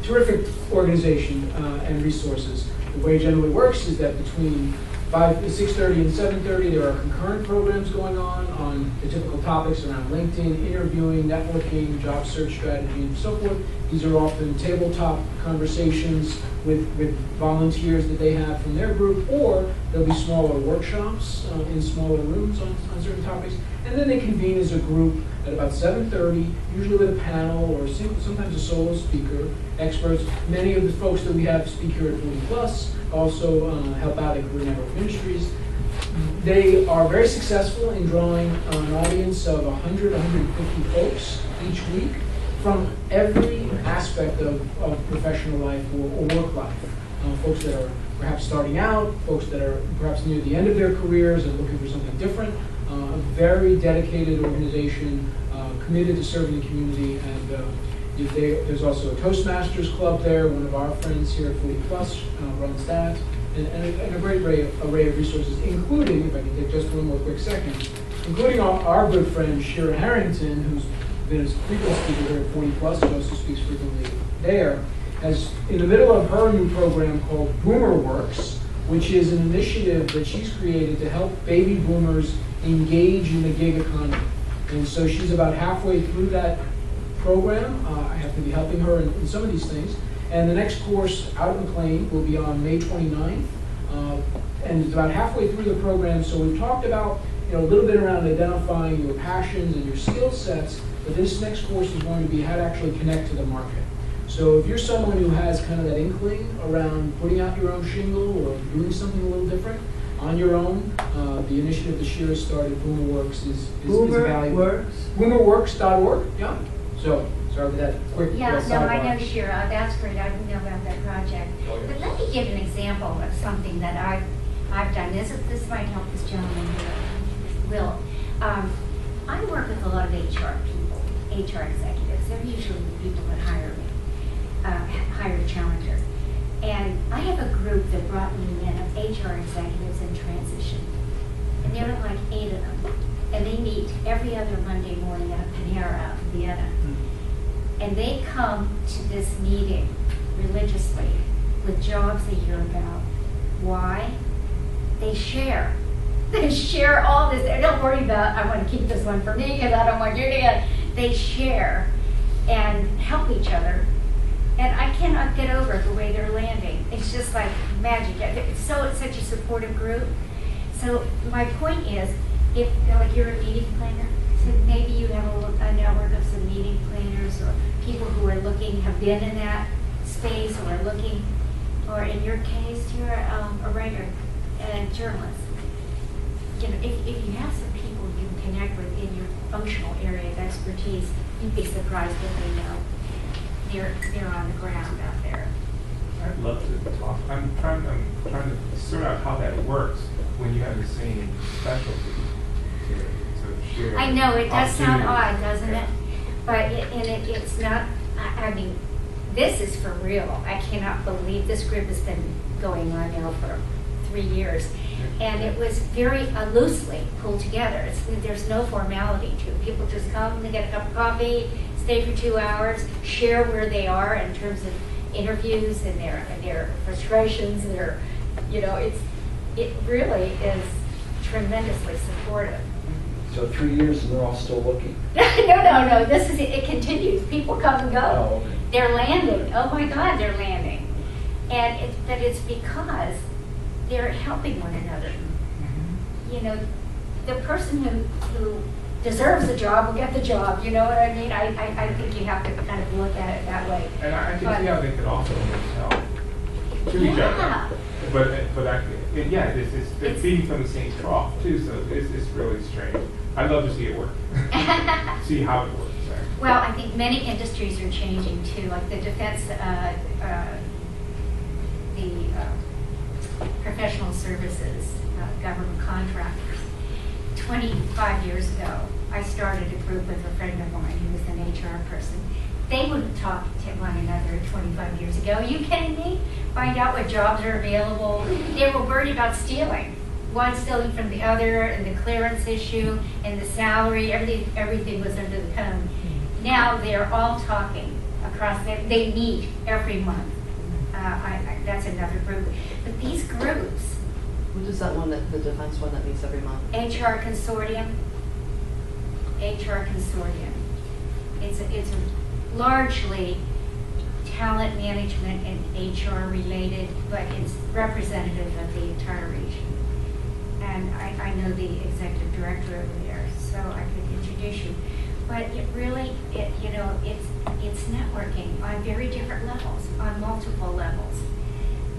Terrific organization and resources. The way it generally works is that between 6:30 and 7:30, there are concurrent programs going on the typical topics around LinkedIn, interviewing, networking, job search strategy, and so forth. These are often tabletop conversations with volunteers that they have from their group, or there'll be smaller workshops in smaller rooms on certain topics. And then they convene as a group at about 7:30, usually with a panel or sometimes a solo speaker, experts. Many of the folks that we have speak here at 40 Plus also help out at Career Network Ministries. They are very successful in drawing an audience of 100, 150 folks each week from every aspect of professional life or work life. Folks that are perhaps starting out, folks that are perhaps near the end of their careers and looking for something different. A very dedicated organization, committed to serving the community, and there's also a Toastmasters club there. One of our friends here at 40 Plus runs that, and a great array of resources, including, if I can take just one more quick second, including our good friend Shira Harrington, who's been a frequent speaker here at 40 Plus, who also speaks frequently there, has in the middle of her new program called Boomer Works, which is an initiative that she's created to help baby boomers engage in the gig economy. And so she's about halfway through that program. I have to be helping her in some of these things. And the next course out of McLean will be on May 29th. And it's about halfway through the program. So we've talked about a little bit around identifying your passions and your skill sets, but this next course is going to be how to actually connect to the market. So if you're someone who has kind of that inkling around putting out your own shingle or doing something a little different on your own, the initiative that Shira started, BoomerWorks, is valuable. Works? BoomerWorks.org, yeah. So, sorry for that quick Yeah, no, sidebar. I know Shira, that's great, I didn't know about that project. Oh, yeah. But let me give an example of something that I've done. This might help this gentleman here, Will. I work with a lot of HR people, HR executives. They're usually the people that hire me, hire Challenger. And I have a group that brought me in of HR executives in transition. And there are like 8 of them. And they meet every other Monday morning at Panera out in Vienna. And they come to this meeting religiously with jobs they hear about. Why? They share. They share all this. They don't worry about, I want to keep this one for me because I don't want you to get. They share and help each other. And I cannot get over the way they're landing. It's just like magic. It's such a supportive group. So my point is, if like you're a meeting planner, so maybe you have a network of some meeting planners or people who are looking, have been in that space or are looking, or in your case, you're a writer and journalist. If you have some people you can connect with in your functional area of expertise, you'd be surprised what they know. They're on the ground out there. I'd love to talk. I'm trying to sort out how that works when you have the same specialty to share. I know, it does sound opportunities. odd, doesn't it? But it's not, I mean, this is for real. I cannot believe this group has been going on now for 3 years. And it was very loosely pulled together. There's no formality to it. People just come, they get a cup of coffee, stay for 2 hours, share where they are in terms of interviews and their frustrations. And it really is tremendously supportive. So 3 years and they're all still looking? No. It continues. People come and go. Oh, okay. They're landing. Oh my God, they're landing. But it's because they're helping one another. The person who deserves the job will get the job. You know what I mean? I think you have to kind of look at it that way. And I can see how they could also help to each other. They're feeding from the same trough too, so it's really strange. I'd love to see it work. See how it works. Right? Well, I think many industries are changing too, like the defense, professional services, government contractors. 25 years ago, I started a group with a friend of mine who was an HR person. They wouldn't talk to one another 25 years ago. Are you kidding me? Find out what jobs are available. They were worried about stealing. One stealing from the other, and the clearance issue, and the salary, everything was under the cone. Now they're all talking across, they meet every month. That's another group. But these groups, What is that one, the defense one that meets every month? HR Consortium. It's a largely talent management and HR related, but it's representative of the entire region. And I know the executive director over there, so I could introduce you. But it really, it's networking on very different levels, on multiple levels.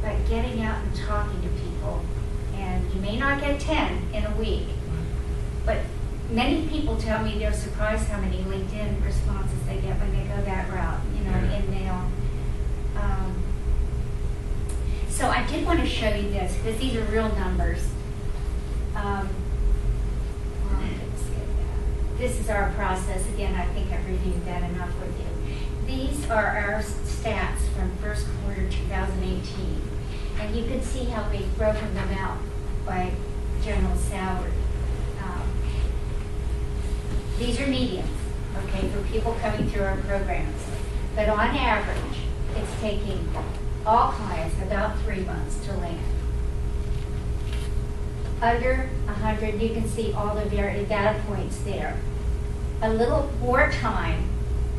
But getting out and talking to people, and you may not get 10 in a week, but many people tell me they're surprised how many LinkedIn responses they get when they go that route, in mail. So I did want to show you this, because these are real numbers. This is our process. Again, I think I've reviewed that enough with you. These are our stats from first quarter 2018. And you can see how we've broken them out by general salary. These are medians, okay, for people coming through our programs. But on average, it's taking all clients about 3 months to land. Under 100, you can see all the various data points there. A little more time,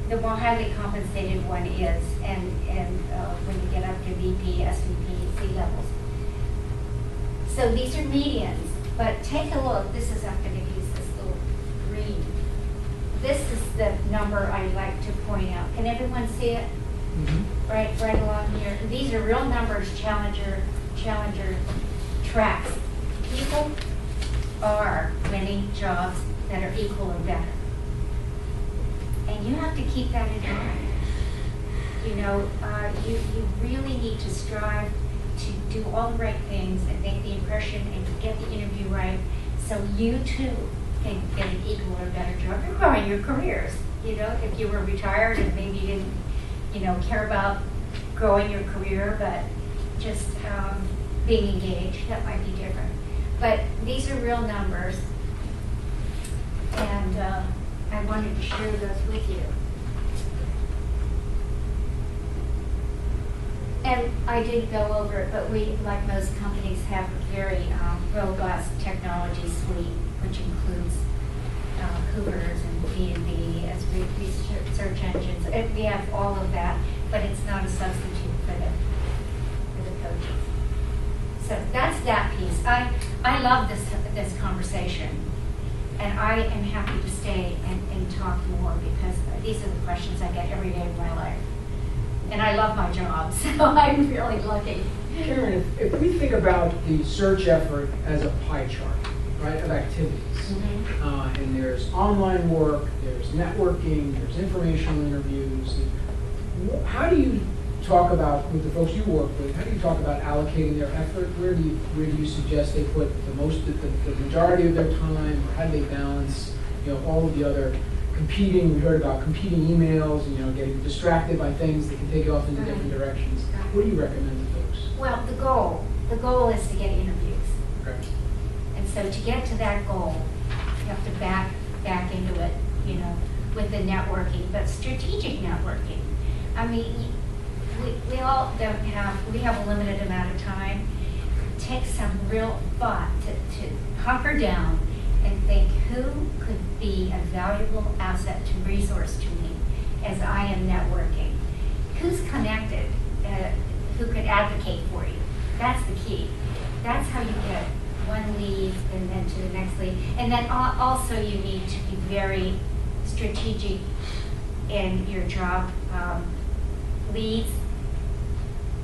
the more highly compensated one is, and when you get up to VP, SVP, C levels. So these are medians, but take a look. I'm going to use this little green. This is the number I like to point out. Can everyone see it? Mm-hmm. Right along here. These are real numbers. Challenger tracks. People are winning jobs that are equal or better. And you have to keep that in mind. You really need to strive to do all the right things and make the impression and to get the interview right, so you too can get an equal or better job. You're growing your careers. If you were retired and maybe you didn't, care about growing your career, but just being engaged, that might be different. But these are real numbers, and I wanted to share those with you. And I did go over it, but we, like most companies, have a very robust technology suite, which includes Hoovers and B&B as search engines. We have all of that, but it's not a substitute for the coaches. So that's that piece. I love this conversation, and I am happy to stay and talk more, because these are the questions I get every day of my life. And I love my job, so I'm really lucky. Karen, if we think about the search effort as a pie chart, right, of activities, and there's online work, there's networking, there's informational interviews, how do you talk about, with the folks you work with, how do you talk about allocating their effort? Where do you suggest they put the majority of their time, or how do they balance, all of the other competing? We heard about competing emails, and getting distracted by things that can take you off into different directions. What do you recommend to folks? Well, the goal is to get interviews. Okay. And so to get to that goal, you have to back into it, with the networking, but strategic networking. I mean, we all we have a limited amount of time. Take some real thought to hunker down and think, who could be a valuable asset to resource to me as I am networking? Who's connected? Who could advocate for you? That's the key. That's how you get one lead and then to the next lead. And then also you need to be very strategic in your job leads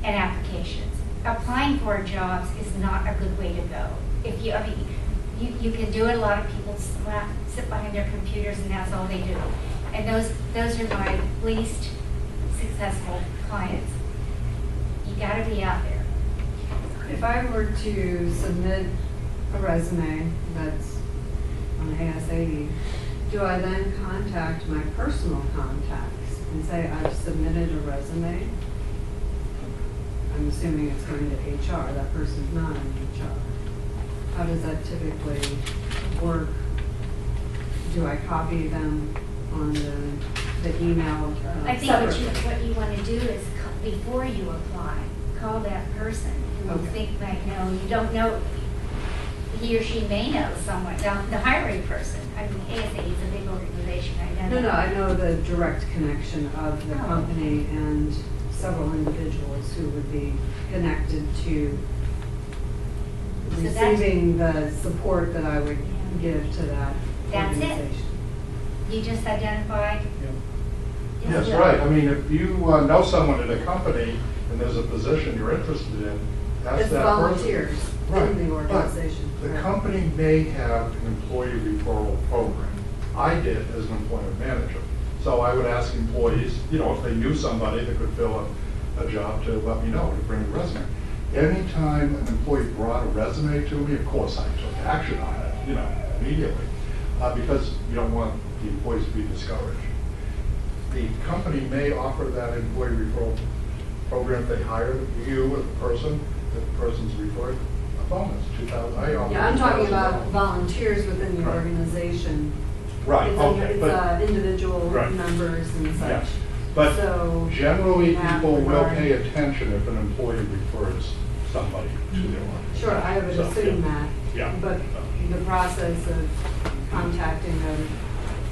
and applications. Applying for jobs is not a good way to go. You can do it. A lot of people sit behind their computers and that's all they do. And those are my least successful clients. You got to be out there. If I were to submit a resume that's on ASAE, do I then contact my personal contacts and say I've submitted a resume? I'm assuming it's going to HR, that person's not in HR. How does that typically work? Do I copy them on the email I think separately? what you want to do is, before you apply, call that person who you Okay. think might know. You don't know, he or she may know someone, the hiring person. I mean, ASA is a big organization, I know. No, I know the direct connection of the Oh. company and several individuals who would be connected to So that's- receiving the support that I would give to that That's it. organization. You just identify. Yes, right. I mean, if you know someone in a company and there's a position you're interested in, ask It's that person. volunteers Right, in the but organization. The Right. company may have an employee referral program. I did as an employment manager. So I would ask employees, you know, if they knew somebody that could fill a job, to let me know, to bring a resume. Anytime an employee brought a resume to me, of course I took action on it, you know, immediately, because you don't want the employees to be discouraged. The company may offer that employee referral program if they hire you as a person, if the person's referred, a bonus, $2,000. Yeah, I'm talking about volunteers within the Right. organization. Right, It's okay, but, individual Right. members and yeah. such. But So generally, in that people will regard- pay attention if an employee refers somebody to their organization. Sure, I would So, assume yeah. that. Yeah. But the process of contacting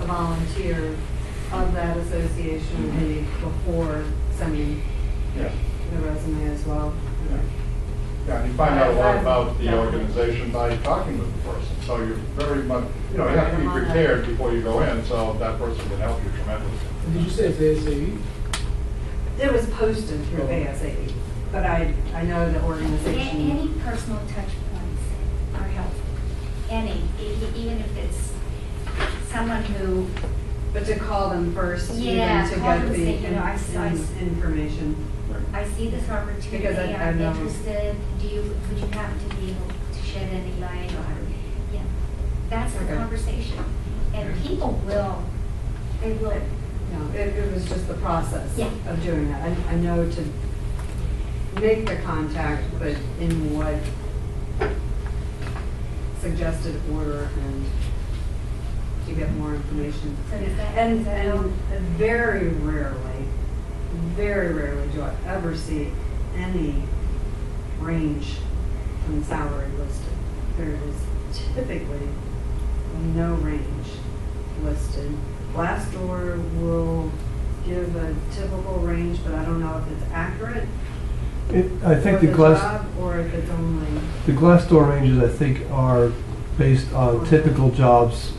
a volunteer of that association would be before sending Yeah. the resume as well. Yeah. Yeah, and you find out a lot I've about the definitely- organization by talking with the person. So you're very much, you know, you have to be Right, I'm on that. prepared before you go in, so that person can help you tremendously. Did you say it's ASAE? It was posted through Oh. ASAE, but I know the organization. Any personal touch points are helpful. Any, even if it's someone who, But to call them first, Yeah, even to call get them, the say, you know, information. information. I see this opportunity, Because I I'm know- interested, would you happen to be able to shed any light on, yeah, that's the Okay. conversation. And people will, they will. No, it was just the process Yeah. of doing that. I know to make the contact, but in what suggested order and to get more information. So does that- And does that help? very rarely do I ever see any range in salary listed. There is typically no range listed. Glassdoor will give a typical range, but I don't know if it's accurate I think for the job or if it's only. the Glassdoor ranges, I think, are based on typical jobs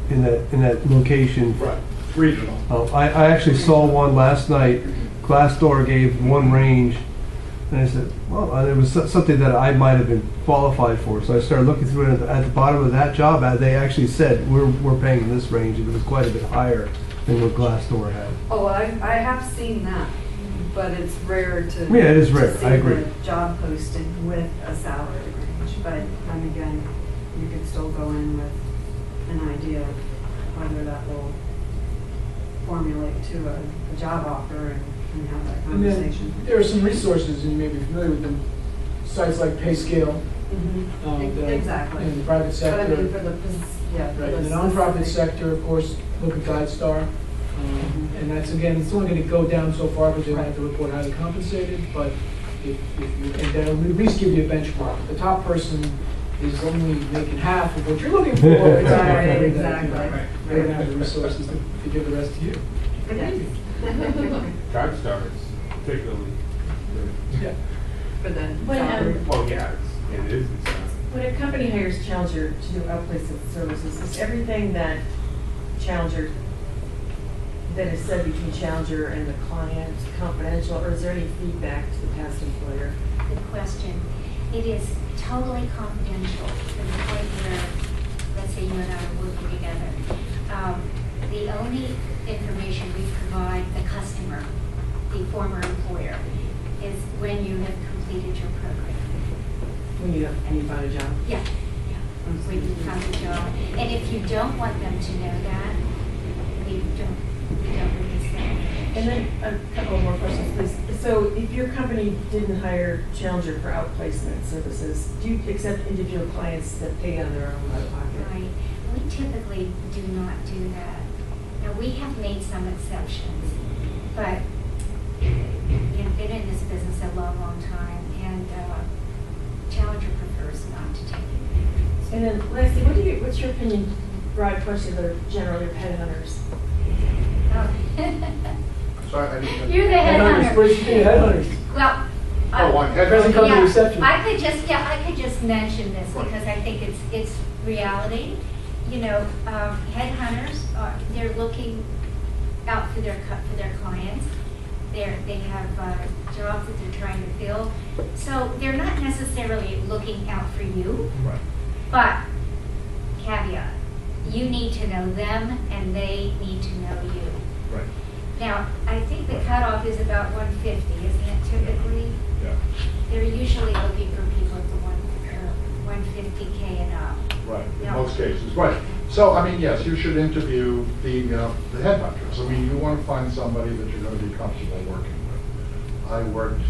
in that location. Right, regional. I actually saw one last night. Glassdoor gave one range, and I said, well, it was something that I might have been qualified for. So I started looking through it. At the bottom of that job ad, they actually said, we're paying in this range, and it was quite a bit higher than what Glassdoor had. Oh, I have seen that, but it's rare to. Yeah, it is rare. to see I agree. the job posted with a salary range, but then again, you could still go in with an idea of whether that will formulate to a job offer and have that And then conversation. there are some resources, and you may be familiar with them, sites like PayScale, Exactly. in the private But I sector. mean, for the, yeah. for Right, in the the nonprofit specific- sector, of course, look at GuideStar. And that's, again, it's only going to go down so far because they don't have to report highly compensated, but if you, and that'll at least give you a benchmark. The top person is only making half of what you're looking for. Right, Exactly. exactly. They're going to have the resources to give the rest to you. Yes. GuideStar is particularly good. Yeah. For the When, salary. Well, yeah, it is. When a company hires Challenger to do outplacement services, is everything that Challenger, that is said between Challenger and the client confidential, or is there any feedback to the past employer? Good question. It is totally confidential to the point where, let's say you and I are working together. The only information we provide the customer, the former employer, is when you have completed your program. When you find a job? Yeah, when you become the job. And if you don't want them to know that, we don't release them. And then a couple more questions, please. So if your company didn't hire Challenger for outplacement services, do you accept individual clients that pay on their own out of pocket? Right. We typically do not do that. Now, we have made some exceptions, but you've been in this business a long, long time, and Challenger prefers not to take it. And then lastly, what's your opinion, broad question, that are generally headhunters? Sorry, I didn't. You're the Headhunters, where's the headhunter. headhunters? Well, Oh, on head- Present company yeah, reception. I could just mention this because I think it's reality. You know, headhunters they're looking out for their clients. They have jobs that they're trying to fill, so they're not necessarily looking out for you. Right. But caveat: you need to know them, and they need to know you. Right. Now, I think the cutoff is about 150, isn't it typically? Yeah. They're usually looking for people at the 150K and up. Right, in Yeah. most cases, right. So, I mean, yes, you should interview the headhunters. I mean, you want to find somebody that you're going to be comfortable working with. I worked,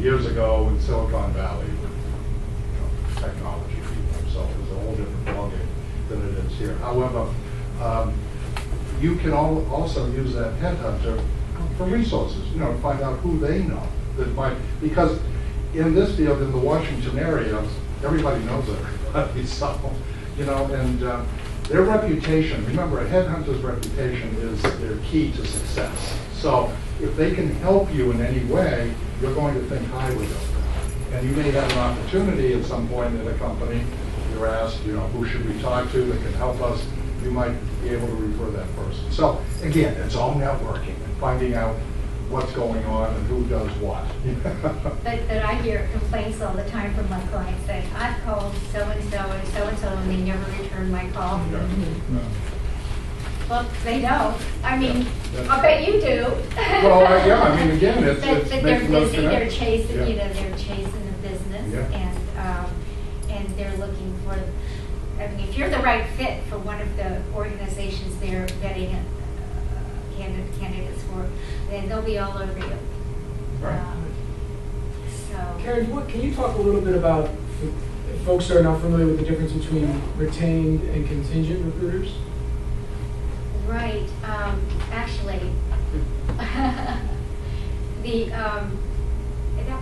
years ago in Silicon Valley with, technology people, so it's a whole different ballgame than it is here. However, you can also use that headhunter for resources, to find out who they know that might, because in this field, in the Washington area, everybody knows everybody, so, and their reputation, remember, a headhunter's reputation is their key to success. So if they can help you in any way, you're going to think highly of them. And you may have an opportunity at some point in a company, you're asked, who should we talk to that can help us? You might be able to refer that person. So again, it's all networking and finding out what's going on and who does what. But I hear complaints all the time from my clients saying, I've called so-and-so and so-and-so, and they never return my call. Well, they don't. I mean, I bet you do. Well, yeah, I mean, again, it's But they're making those busy, they're connections. chasing, Yeah. they're chasing the business, Yeah. and they're looking for, I mean, if you're the right fit for one of the organizations they're vetting candidates for, then they'll be all over you. Right. So. Karen, can you talk a little bit about, if folks are not familiar with the difference between retained and contingent recruiters? Right, actually, that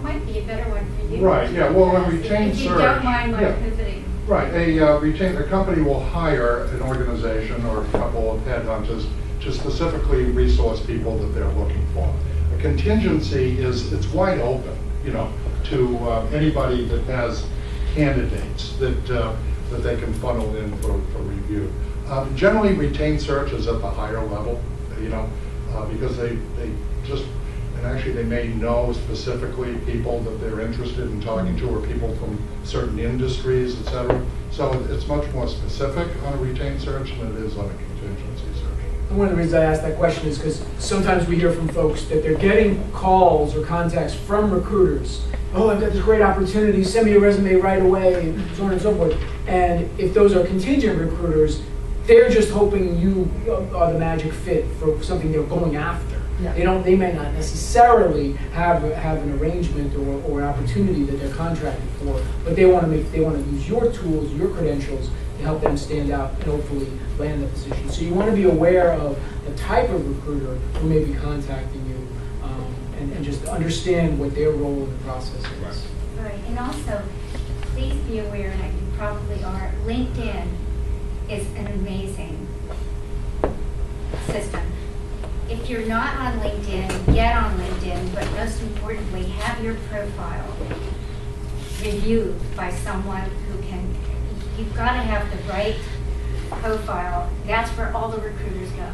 might be a better one for you. Right, yeah, well, a retained If you search. don't mind my Yeah. pivoting. Right, a company will hire an organization or a couple of headhunters to specifically resource people that they're looking for. A contingency it's wide open, to anybody that has candidates that they can funnel in for review. Generally, retained search is at the higher level, because they just, and actually they may know specifically people that they're interested in talking to, or people from certain industries, et cetera. So it's much more specific on a retained search than it is on a contingency search. And one of the reasons I asked that question is because sometimes we hear from folks that they're getting calls or contacts from recruiters. Oh, I've got this great opportunity, send me a resume right away, and so on and so forth. And if those are contingent recruiters, they're just hoping you are the magic fit for something they're going after. Yeah. They may not necessarily have an arrangement or an opportunity that they're contracted for, but they want to use your tools, your credentials to help them stand out and hopefully land the position. So you want to be aware of the type of recruiter who may be contacting you, and just understand what their role in the process is. Right, and also, please be aware, and you probably are, LinkedIn is an amazing system. If you're not on LinkedIn, get on LinkedIn, but most importantly, have your profile reviewed by someone who can, you've got to have the right profile. That's where all the recruiters go.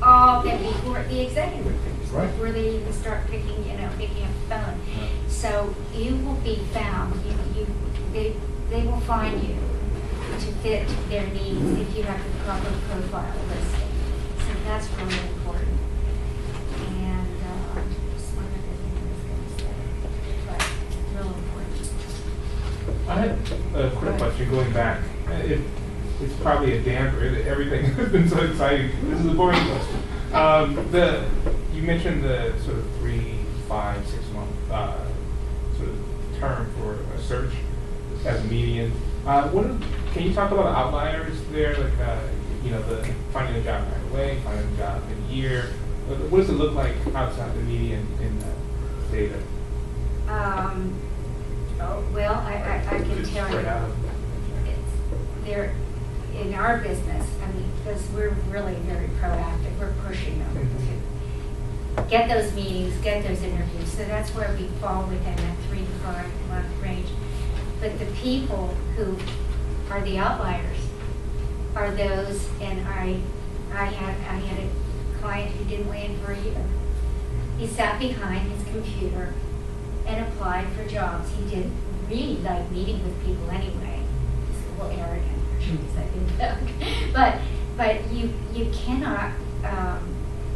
All that before the executive recruiters, Right. before they even start picking up the phone. So you will be found. They will find you to fit their needs if you have the proper profile listing. So that's really important. And just one other thing I was going to say, but real important. I had a quick question going back It's probably a damper. Everything has been so exciting. This is a boring question. You mentioned the sort of 3, 5, 6 month sort of term for a search as a median. Can you talk about the outliers there, like the finding a job right away, finding a job in a year? What does it look like outside the median in the data? Well, I can tell you, there in our business. I mean, because we're really very proactive. We're pushing them to get those meetings, get those interviews. So that's where we fall within that 3 to 5 month range. But the people who are the outliers are those, and I had a client who didn't land for a year. He sat behind his computer and applied for jobs. He didn't really like meeting with people anyway. He's a little arrogant, I shouldn't say that. But you cannot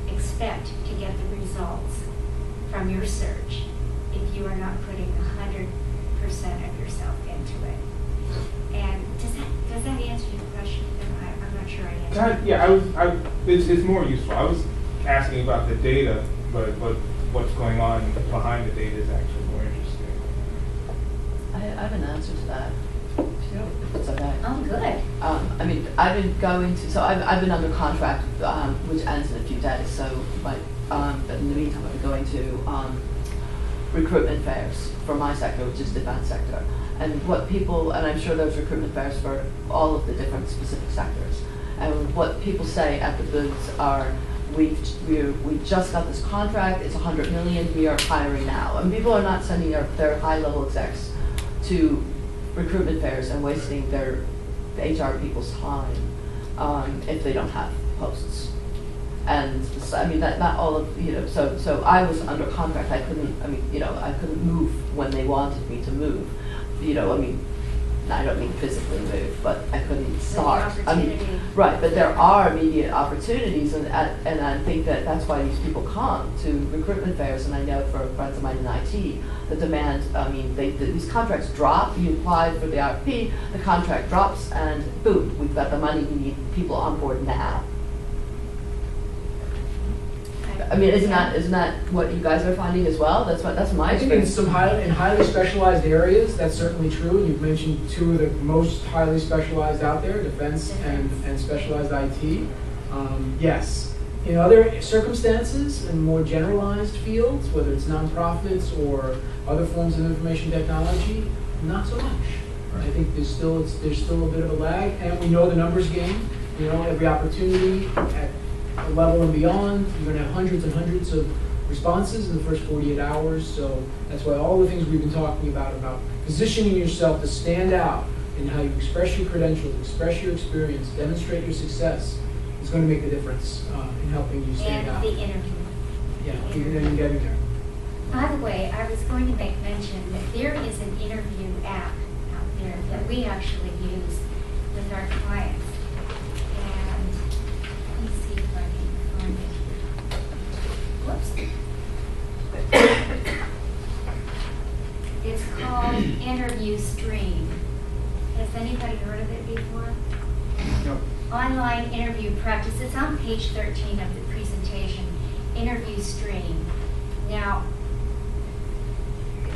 expect to get the results from your search if you are not putting 100% of yourself into it. And does that answer your question? I'm not sure I answered. Yeah, it's more useful. I was asking about the data, but what's going on behind the data is actually more interesting. I have an answer to that. If it's okay. Oh, good. I mean, I've been going to, so I've been under contract, which ends in a few days. So, but in the meantime, I've been going to recruitment fairs for my sector, which is defense sector. And what people, and I'm sure there's recruitment fairs for all of the different specific sectors. And what people say at the booths are, we just got this contract, it's $100 million, we are hiring now. And people are not sending their high-level execs to recruitment fairs and wasting the HR people's time if they don't have posts. And so, I mean, not all of, so I was under contract, I couldn't move when they wanted me to move. I don't mean physically move, but I couldn't start. Right, but there are immediate opportunities, and I think that's why these people come to recruitment fairs. And I know for friends of mine in IT, the demand. I mean, these contracts drop. You apply for the RFP, the contract drops, and boom, we've got the money. We need people on board now. I mean, isn't that what you guys are finding as well? That's my I think in experience. some highly specialized areas, that's certainly true. You've mentioned two of the most highly specialized out there, defense and specialized IT. Yes. In other circumstances, in more generalized fields, whether it's nonprofits or other forms of information technology, not so much. I think there's still a bit of a lag, and we know the numbers game. Every opportunity at a level and beyond, you're going to have hundreds and hundreds of responses in the first 48 hours. So that's why all the things we've been talking about positioning yourself to stand out in how you express your credentials, express your experience, demonstrate your success is going to make a difference in helping you stand out. And the interview. Yeah, even in getting there. By the way, I was going to make mention that there is an interview app out there that we actually use with our clients. And let me see if I can find it. Whoops. It's called Interview Stream. Has anybody heard of it before? No. Online interview practice. It's on page 13 of the presentation. Interview Stream. Now,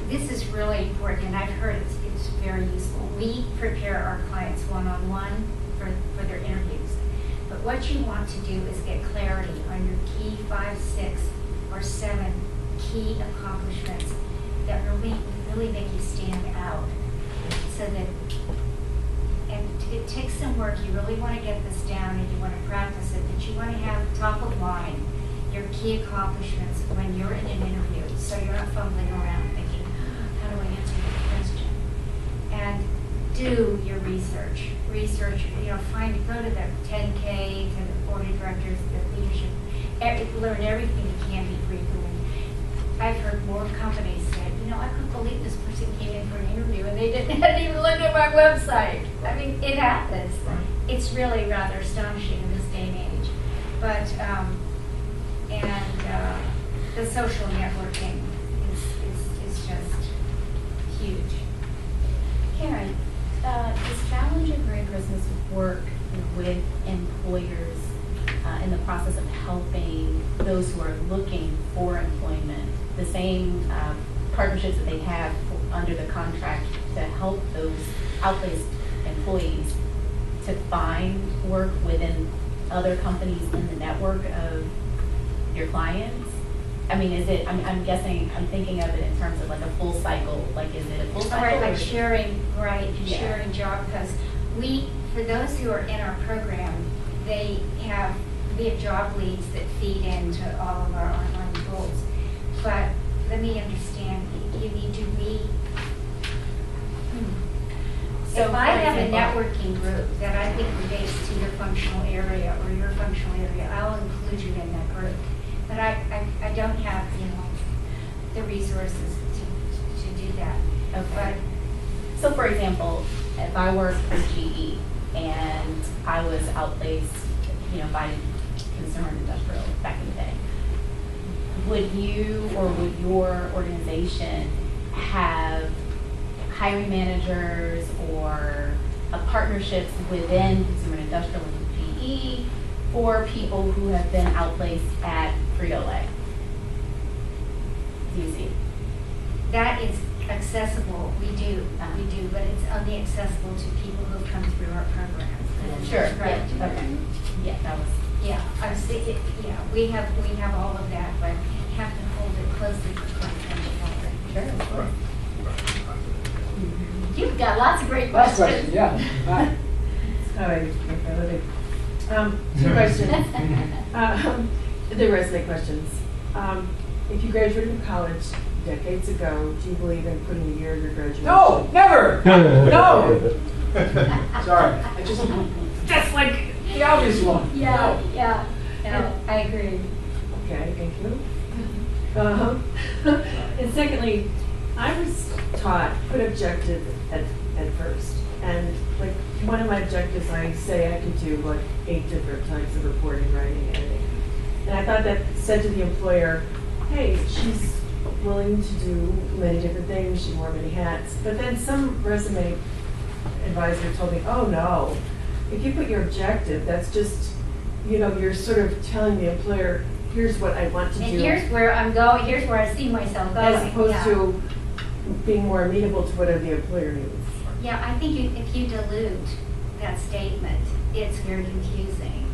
this is really important, and I've heard it's very useful. We prepare our clients one-on-one for their interviews. But what you want to do is get clarity on your key 5, 6, or 7 key accomplishments that really make you stand out. So that, and it takes some work. You really want to get this down and you want to practice it, but you want to have top of mind your key accomplishments when you're in an interview, so you're not fumbling around thinking, how do I answer that question? And do your research. Go to the 10K, to the board of directors, the leadership, learn everything you can be briefly. I've heard more companies say, I couldn't believe this person came in for an interview and they hadn't even looked at my website. I mean, it happens. It's really rather astonishing in this day and age. But, the social networking is just huge. Karen, is Challenge a great business work with employers in the process of helping those who are looking for employment, the same partnerships that they have under the contract to help those outplaced employees to find work within other companies in the network of your clients? I mean, is it, I'm guessing, I'm thinking of it in terms of like a full cycle, like is it a full cycle? Right, or like is it- sharing, right, Yeah. sharing job, because for those who are in our program, we have job leads that feed into all of our online goals. But let me understand, So, if I for have a example- networking group that I think relates to your functional area or your functional area, I'll include you in that group. But I don't have, the resources to do that. Okay. So for example, if I worked for GE and I was outplaced, by Consumer and Industrial back in the day, would you or would your organization have hiring managers or partnerships within Consumer and Industrial and GE for people who have been outplaced at Frito-Lay? Do you see? That is accessible, we do, but it's only accessible to people who have come through our programs. Sure, Right. yeah, okay. Yeah, that was, Yeah, we have all of that, but have to hold it closely for confidentiality. sure. You've got lots of great Last questions. question, yeah. Hi. Hi, two questions. The resume questions. If you graduated from college decades ago, do you believe in putting a year of your graduation? No, never. No. Sorry. That's like the obvious one. Yeah, no, I agree. Okay, thank you. And secondly, I was taught, put objective at first. And like one of my objectives, I say I could do like 8 different types of reporting, writing, editing. And I thought that said to the employer, hey, she's willing to do many different things, she wore many hats. But then some resume advisor told me, oh no, if you put your objective, that's just, you're sort of telling the employer, here's what I want to And do. here's where I'm going, here's where I see myself going. As opposed Yeah. to being more amenable to whatever the employer needs. Yeah, I think if you dilute that statement, it's very confusing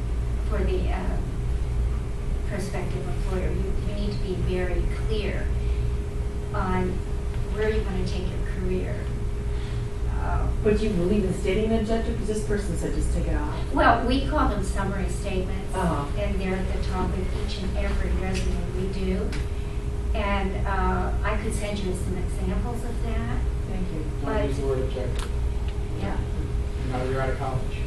for the prospective employer. You need to be very clear on where you want to take your career. But do you believe in stating an objective? Because this person said just take it off. Well, we call them summary statements, Uh-huh. and they're at the top of each and every resume we do. And I could send you some examples of that. Thank you. But- Use the word objective. Yeah. Now you're out of college.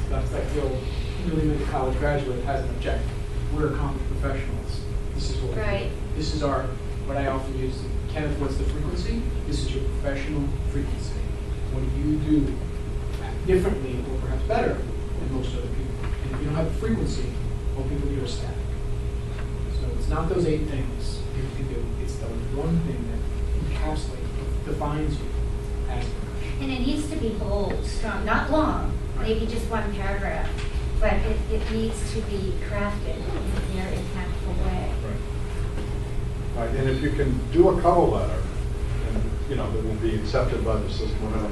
That's like the old newly minted college graduate has an objective. We're accomplished professionals. This is what we do. Right. This is what I often use. Kenneth, what's the frequency? This is your professional frequency. What do you do differently or perhaps better than most other people? And if you don't have the frequency, most people do are static. So it's not those 8 things you can do. It's the one thing that encapsulates, defines you as a professional. And it needs to be bold, strong, not long, maybe just one paragraph, but it needs to be crafted in a very impactful way. Right, and if you can do a cover letter, and, that will be accepted by the system, whatever,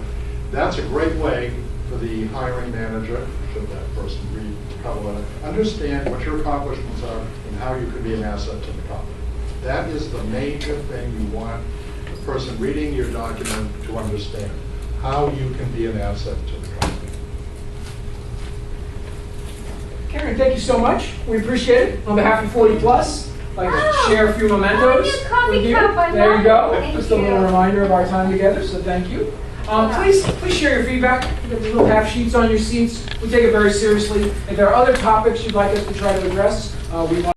that's a great way for the hiring manager, should that person read the cover letter, understand what your accomplishments are and how you can be an asset to the company. That is the major thing you want the person reading your document to understand, how you can be an asset to the company. Karen, thank you so much. We appreciate it. On behalf of 40 Plus, I'd like to share a few mementos your coffee with you. cup, I There love you go. it. Thank Just a little you. reminder of our time together, so thank you. Please share your feedback. You have these little half sheets on your seats. We take it very seriously. If there are other topics you'd like us to try to address, we want